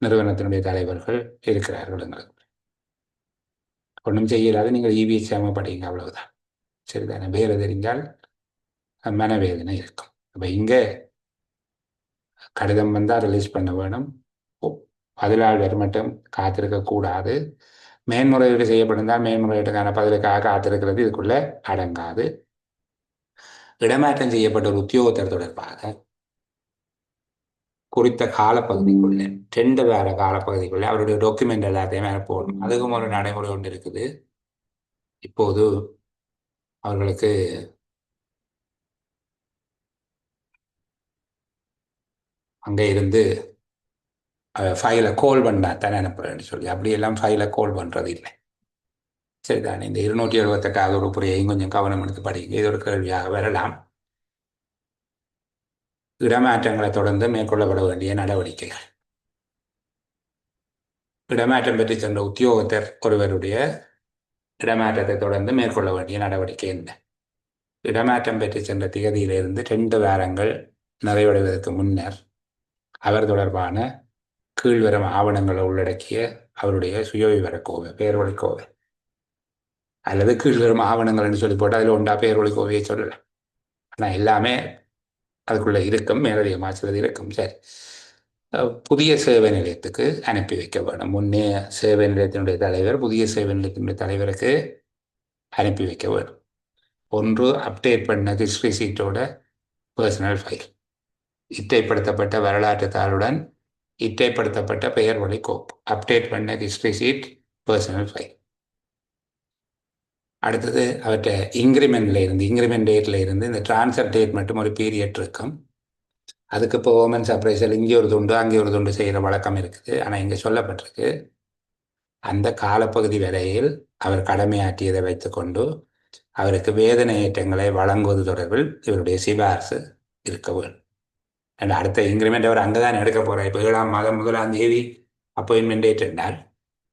[SPEAKER 1] நிறுவனத்தினுடைய தலைவர்கள் இருக்கிறார்கள். எங்களுக்கு ஒன்றும் செய்யலாது, நீங்கள் EBSAம படிங்க, அவ்வளவுதான். சரிதானே? வேறு தெரிஞ்சால் மனவேதனை இருக்கும். அப்போ இங்கே கடிதம் வந்தால் ரிலீஸ் பண்ண வேணும். பதிலாளர் வரை மட்டும் காத்திருக்க கூடாது. மேன்முறையீடு செய்யப்பட்டிருந்தால் மேன்முறையீட்டுக்கான பதிலுக்காக காத்திருக்கிறது இதுக்குள்ள அடங்காது. இடமாற்றம் செய்யப்பட்ட ஒரு உத்தியோகத்தர் தொடர்பாக குறித்த காலப்பகுதிக்குள்ள 2 வார காலப்பகுதிக்குள்ள அவருடைய டாக்குமெண்ட் எல்லாத்தையும் அனுப்பணும். அதுக்கும் ஒரு நடைமுறை ஒன்று இருக்குது. இப்போது அவர்களுக்கு அங்கே இருந்து ஃபைலை கால் பண்ணா தானே அனுப்புறேன்னு சொல்லி அப்படியெல்லாம் ஃபைலை கால் பண்ணுறது இல்லை. சரிதானே? இந்த 278 உறுப்புரையையும் கொஞ்சம் கவனம் எடுத்து படிங்க. இது ஒரு கேள்வியாக வரலாம். இடமாற்றங்களை தொடர்ந்து மேற்கொள்ளப்பட வேண்டிய நடவடிக்கைகள். இடமாற்றம் பெற்று சென்ற உத்தியோகத்தர் ஒருவருடைய இடமாற்றத்தை தொடர்ந்து மேற்கொள்ள வேண்டிய நடவடிக்கை என்ன? இடமாற்றம் பெற்று சென்ற திகதியிலிருந்து 2 வாரங்கள் நிறைவடைவதற்கு முன்னர் அவர் தொடர்பான கீழ்வரும் ஆவணங்களை உள்ளடக்கிய அவருடைய சுயவிவர கோவை, பெயர்வழி கோவை, அல்லது கீழ்வரும் ஆவணங்கள்னு சொல்லி போட்டு அதில் ஒன்றா பெயர்வழி கோவையை சொல்லலாம். ஆனால் எல்லாமே அதுக்குள்ள இருக்கும், மேலதிகமாக சிலது இருக்கும். சரி, புதிய சேவை நிலையத்துக்கு அனுப்பி வைக்க வேணும். முன்னே சேவை நிலையத்தினுடைய தலைவர் புதிய சேவை நிலையத்தினுடைய தலைவருக்கு அனுப்பி வைக்க வேணும். ஒன்று, அப்டேட் பண்ண ஹிஸ்டரி சீட்டோட பர்சனல் ஃபைல், இட்டைப்படுத்தப்பட்ட வரலாற்று தாளுடன் இட்டைப்படுத்தப்பட்ட பெயர் வழி கோப்பு, அப்டேட் பண்ண ஹிஸ்டரி சீட், பர்சனல் ஃபைல். அடுத்தது அவற்றை இன்க்ரிமெண்ட் டேட்ல இருந்து இந்த டிரான்ஸ்ஃபர் டேட் மட்டும் ஒரு பீரியட் இருக்கும். அதுக்கு இப்போ உமன்ஸ் அப்ரைசல் இங்கே ஒரு துண்டு அங்கே ஒரு துண்டு செய்கிற வழக்கம் இருக்குது. ஆனால் இங்கே சொல்லப்பட்டிருக்கு அந்த காலப்பகுதி வரையில் அவர் கடமையாற்றியதை வைத்துக்கொண்டு அவருக்கு வேதனை ஏற்றங்களை வழங்குவது தொடர்பில் இவருடைய சிபார்சு இருக்க வேண்டும். அண்ட் அடுத்த இன்க்ரிமெண்ட் அவர் அங்கே தான் எடுக்க போகிறார். இப்போ 7ஆம் மாதம் 1ஆம் தேதி அப்பாயின்மெண்ட் டேட் என்றால்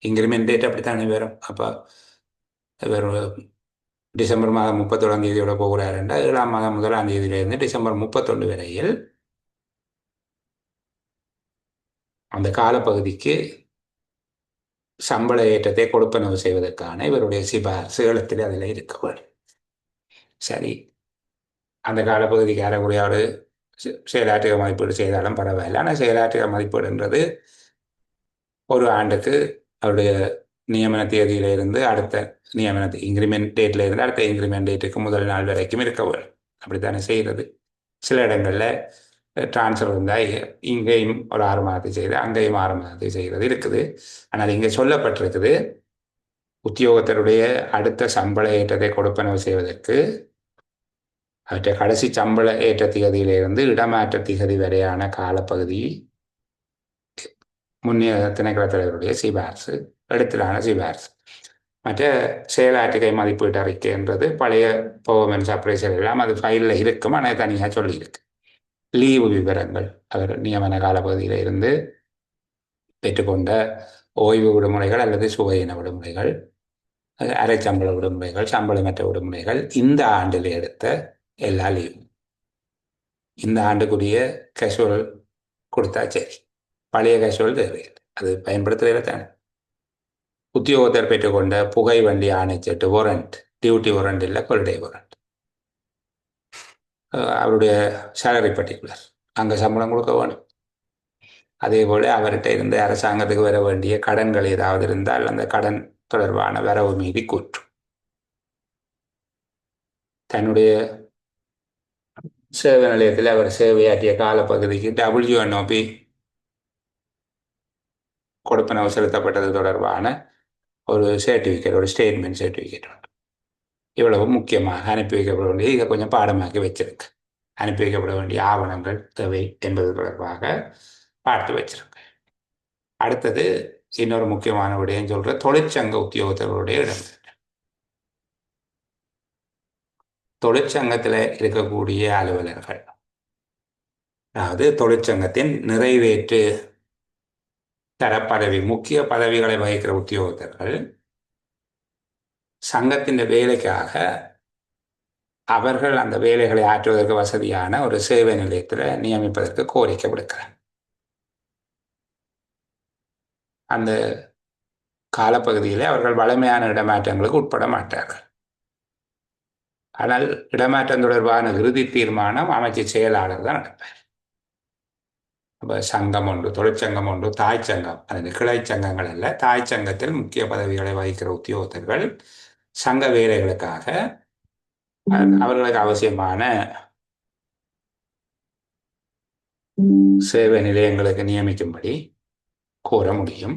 [SPEAKER 1] இன்க்ரிமெண்ட் டேட் அப்படித்தானே வரும். அப்போ இவர் டிசம்பர் மாதம் 31ஆம் தேதியோட போகிறார் என்றால் 7ஆம் மாதம் 1ஆம் தேதியிலிருந்து டிசம்பர் 31 வரையில் அந்த காலப்பகுதிக்கு சம்பள ஏற்றத்தை கொடுப்பனவு செய்வதற்கான இவருடைய சிபார்சு எழுத்தில் அதில் இருக்க வேண்டும். சரி, அந்த காலப்பகுதிக்கு அறகுறையோடு செயலாற்றுக மதிப்பீடு செய்தாலும் பரவாயில்லை. ஆனால் செயலாற்றுக மதிப்பீடுன்றது ஒரு ஆண்டுக்கு அவருடைய நியமன தேதியிலிருந்து அடுத்த நியமன இன்க்ரிமெண்ட் டேட்ல இருந்து அடுத்த இன்க்ரிமெண்ட் டேட்டுக்கு முதல் நாள் வரைக்கும் இருக்க வேண்டும். அப்படித்தானே செய்கிறது. சில இடங்களில் டிரான்ஸ்ஃபர் இருந்தால் இங்கேயும் ஒரு 6 மாதத்தை செய்து அங்கேயும் 6 மாதத்தை செய்கிறது இருக்குது. ஆனால் இங்கே சொல்லப்பட்டிருக்குது உத்தியோகத்தருடைய அடுத்த சம்பள ஏற்றத்தை கொடுப்பனவு செய்வதற்கு அவற்றை கடைசி சம்பள ஏற்ற திகதியிலிருந்து இடமாற்ற திகதி வரையான காலப்பகுதி முன்னைய திணைக்கள தலைவருடைய சிபார்சு, எடுத்தலான சிபார்சு. மற்ற செயலாற்றுகை மதிப்பீட்டு அறிக்கை என்றது பழைய பெர்ஃபார்மன்ஸ் அப்ரைசல் எல்லாம் அது ஃபைலில் இருக்கும். ஆனால் தனியாக சொல்லியிருக்கு. லீவு விவரங்கள், அவர் நியமன காலப்பகுதியில் இருந்து பெற்றுக்கொண்ட ஓய்வு விடுமுறைகள் அல்லது சுவையின விடுமுறைகள், அரை சம்பள விடுமுறைகள், சம்பளமற்ற விடுமுறைகள், இந்த ஆண்டில் எடுத்த எல்லா லீவும் இந்த ஆண்டுக்குரிய கேஷுவல் கொடுத்தா சரி. பழைய கேஷுவல் தேவையில்லை, அது பயன்படுத்துகிற தானே. உத்தியோகத்தர் பெற்றுக்கொண்ட புகை வண்டி ஆணைச்சீட்டு, வாரண்ட், டியூட்டி வாரண்ட் இல்லை, கொள்டை வாரண்ட், அவருடைய சேலரி பர்டிகுலர், அங்கே சம்பளம் கொடுக்க வேணும். அதே போல் அவர்கிட்ட இருந்து அரசாங்கத்துக்கு வர வேண்டிய கடன்கள் ஏதாவது இருந்தால் அந்த கடன் தொடர்பான வரவு மீதி கூற்று, தன்னுடைய சேவை நிலையத்தில் அவர் சேவையாற்றிய காலப்பகுதிக்கு WNOP கொடுப்பனவு செலுத்தப்பட்டது தொடர்பான ஒரு சர்டிஃபிகேட், ஒரு ஸ்டேட்மெண்ட் சர்டிஃபிகேட் உண்டு. இவ்வளவு முக்கியமாக அனுப்பி வைக்கப்பட வேண்டிய, இதை கொஞ்சம் பாடமாக்கி வச்சிருக்கு. அனுப்பி வைக்கப்பட வேண்டிய ஆவணங்கள் தேவை என்பது தொடர்பாக பார்த்து வச்சிருக்கு. அடுத்தது இன்னொரு முக்கியமான விடயம் சொல்ற தொழிற்சங்க உத்தியோகத்தர்களுடைய இடம். தொழிற்சங்கத்தில் இருக்கக்கூடிய அலுவலர்கள், அதாவது தொழிற்சங்கத்தின் நிறைவேற்று தர பதவி, முக்கிய பதவிகளை வகிக்கிற உத்தியோகத்தர்கள் சங்கத்தின் வேலைக்காக அவர்கள் அந்த வேலைகளை ஆற்றுவதற்கு வசதியான ஒரு சேவை நிலையத்தில் நியமிப்பதற்கு கோரிக்கை விடுக்கிறார். அந்த காலப்பகுதியில் அவர்கள் வலிமையான இடமாற்றங்களுக்கு உட்பட மாட்டார்கள். ஆனால் இடமாற்றம் தொடர்பான இறுதி தீர்மானம் அமைச்சு செயலாளர் தான் நடப்பார். அப்ப சங்கம் ஒன்று, தொழிற்சங்கம் ஒன்று, தாய் சங்கம், அது கிளை சங்கங்கள் அல்ல. தாய் சங்கத்தில் முக்கிய பதவிகளை வகிக்கிற உத்தியோகத்தர்கள் சங்க வேலைகளுக்காக அவர்களுக்கு அவசியமான சேவை நிலையங்களுக்கு நியமிக்கும்படி கோர முடியும்.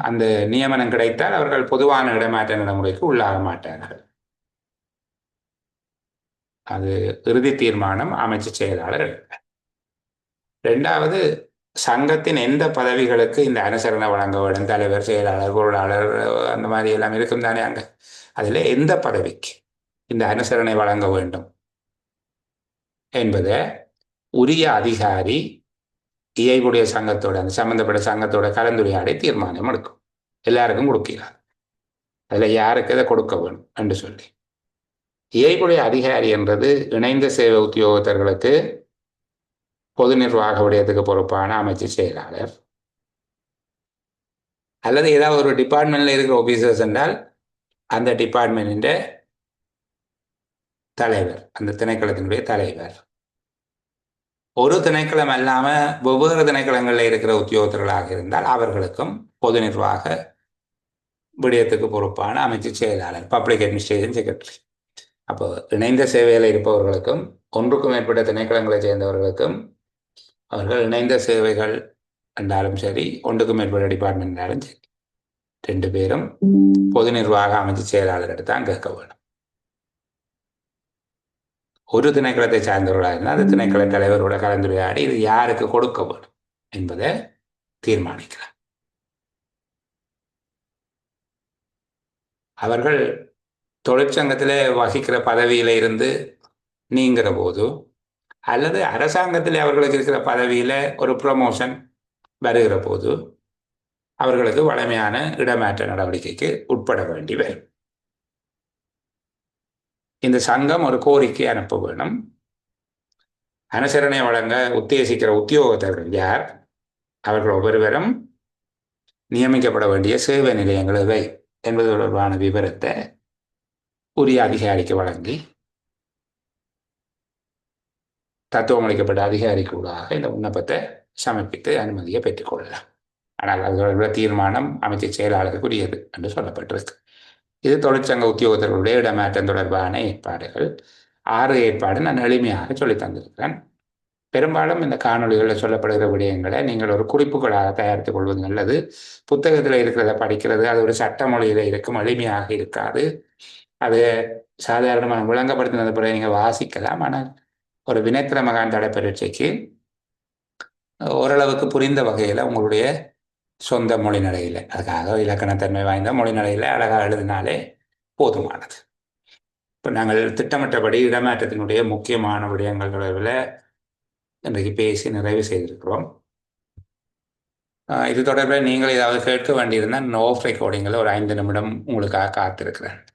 [SPEAKER 1] அந்த நியமனம் கிடைத்தால் அவர்கள் பொதுவான இடமாற்ற நடைமுறைக்கு உள்ளாக மாட்டார்கள். அது இறுதி தீர்மானம் அமைச்சு செயலாளர் எடுப்பார். இரண்டாவது, சங்கத்தின் எந்த பதவிகளுக்கு இந்த அனுசரணை வழங்க வேண்டும், தலைவர், செயலாளர், பொருளாளர், அந்த மாதிரி எல்லாம் இருக்கும் தானே அங்க. அதில் எந்த பதவிக்கு இந்த அனுசரணை வழங்க வேண்டும் என்பதை உரிய அதிகாரி இயைபுடைய சங்கத்தோட, அந்த சம்பந்தப்பட்ட சங்கத்தோட கலந்துரையாடி தீர்மானம் எடுக்கும். எல்லாருக்கும் கொடுக்கிறார். அதில் யாருக்கு இதை கொடுக்க வேணும் என்று சொல்லி இயைபுடைய அதிகாரி என்றது இணைந்த சேவை உத்தியோகத்தர்களுக்கு பொது நிர்வாக விடயத்துக்கு பொறுப்பான அமைச்சு செயலாளர், அல்லது ஏதாவது ஒரு டிபார்ட்மெண்ட்ல இருக்கிற ஆபீசர்ஸ் என்றால் அந்த டிபார்ட்மெண்ட்டின் தலைவர், அந்த திணைக்களத்தினுடைய தலைவர். ஒரு திணைக்களம் அல்லாம வெவ்வேறு திணைக்களங்களில் இருக்கிற உத்தியோகத்தர்களாக இருந்தால் அவர்களுக்கும் பொது நிர்வாக விடயத்துக்கு பொறுப்பான அமைச்சு செயலாளர், பப்ளிக் அட்மினிஸ்ட்ரேஷன் செக்ரட்டரி. அப்போ இணைந்த சேவையில் இருப்பவர்களுக்கும் ஒன்றுக்கும் மேற்பட்ட திணைக்களங்களை சேர்ந்தவர்களுக்கும் அவர்கள் இணைந்த சேவைகள் என்றாலும் சரி, ஒன்றுக்கும் மேற்பட்ட டிபார்ட்மெண்ட் என்றாலும் சரி, ரெண்டு பேரும் பொது நிர்வாக அமைச்சு செயலாளர் தான் கேட்க வேணும். ஒரு திணைக்களத்தை சார்ந்தவர்களாக இருந்தால் அது திணைக்கள தலைவரோட கலந்துரையாடி இது யாருக்கு கொடுக்க வேணும் என்பதை தீர்மானிக்கிறார். அவர்கள் தொழிற்சங்கத்தில் வகிக்கிற பதவியில இருந்து நீங்கிற போது, அல்லது அரசாங்கத்தில் அவர்களுக்கு இருக்கிற பதவியில ஒரு ப்ரமோஷன் வருகிற போது அவர்களுக்கு வழமையான இடமாற்ற நடவடிக்கைக்கு உட்பட வேண்டி வரும். இந்த சங்கம் ஒரு கோரிக்கை அனுப்ப வேணும். அனுசரணை வழங்க உத்தேசிக்கிற உத்தியோகத்தர்கள் யார், அவர்கள் ஒவ்வொருவரும் நியமிக்கப்பட வேண்டிய சேவை நிலையங்கள் இவை என்பது தொடர்பான விவரத்தை உரிய அதிகாரிக்கு வழங்கி தத்துவம் அளிக்கப்பட்ட அதிகாரிக்கூடாக இந்த விண்ணப்பத்தை சமர்ப்பித்து அனுமதியை பெற்றுக்கொள்ளலாம். ஆனால் அதோட தீர்மானம் அமைச்சு செயலாளருக்குரியது என்று சொல்லப்பட்டிருக்கு. இது தொழிற்சங்க உத்தியோகத்தர்களுடைய இடமாற்றம் தொடர்பான ஏற்பாடுகள். 6 ஏற்பாடு நான் எளிமையாக சொல்லி தந்திருக்கிறேன். பெரும்பாலும் இந்த காணொலிகளில் சொல்லப்படுகிற விடயங்களை நீங்கள் ஒரு குறிப்புகளாக தயாரித்துக் கொள்வது நல்லது. புத்தகத்தில் இருக்கிறத படிக்கிறது அது ஒரு சட்ட மொழியில் இருக்கும், எளிமையாக இருக்காது. அது சாதாரணமாக விளங்கப்படுத்தினது பிறகு நீங்கள் வாசிக்கலாம். ஆனால் ஒரு வினைத்திற மகான் தடை பரீட்சைக்கு ஓரளவுக்கு புரிந்த வகையில் உங்களுடைய சொந்த மொழி நடையில், அதுக்காக இலக்கணத்தன்மை வாய்ந்த மொழி நடையில் அழகாக எழுதினாலே போதுமானது. இப்போ நாங்கள் திட்டமிட்டபடி இடமாற்றத்தினுடைய முக்கியமான விடயங்கள் தொடர்பில் இன்றைக்கு பேசி நிறைவு செய்திருக்கிறோம். இது தொடர்பில் நீங்கள் ஏதாவது கேட்க வேண்டியிருந்தால் ஆஃப் ரெக்கார்டிங்கில் ஒரு 5 நிமிடம் உங்களுக்காக காத்திருக்கிறேன்.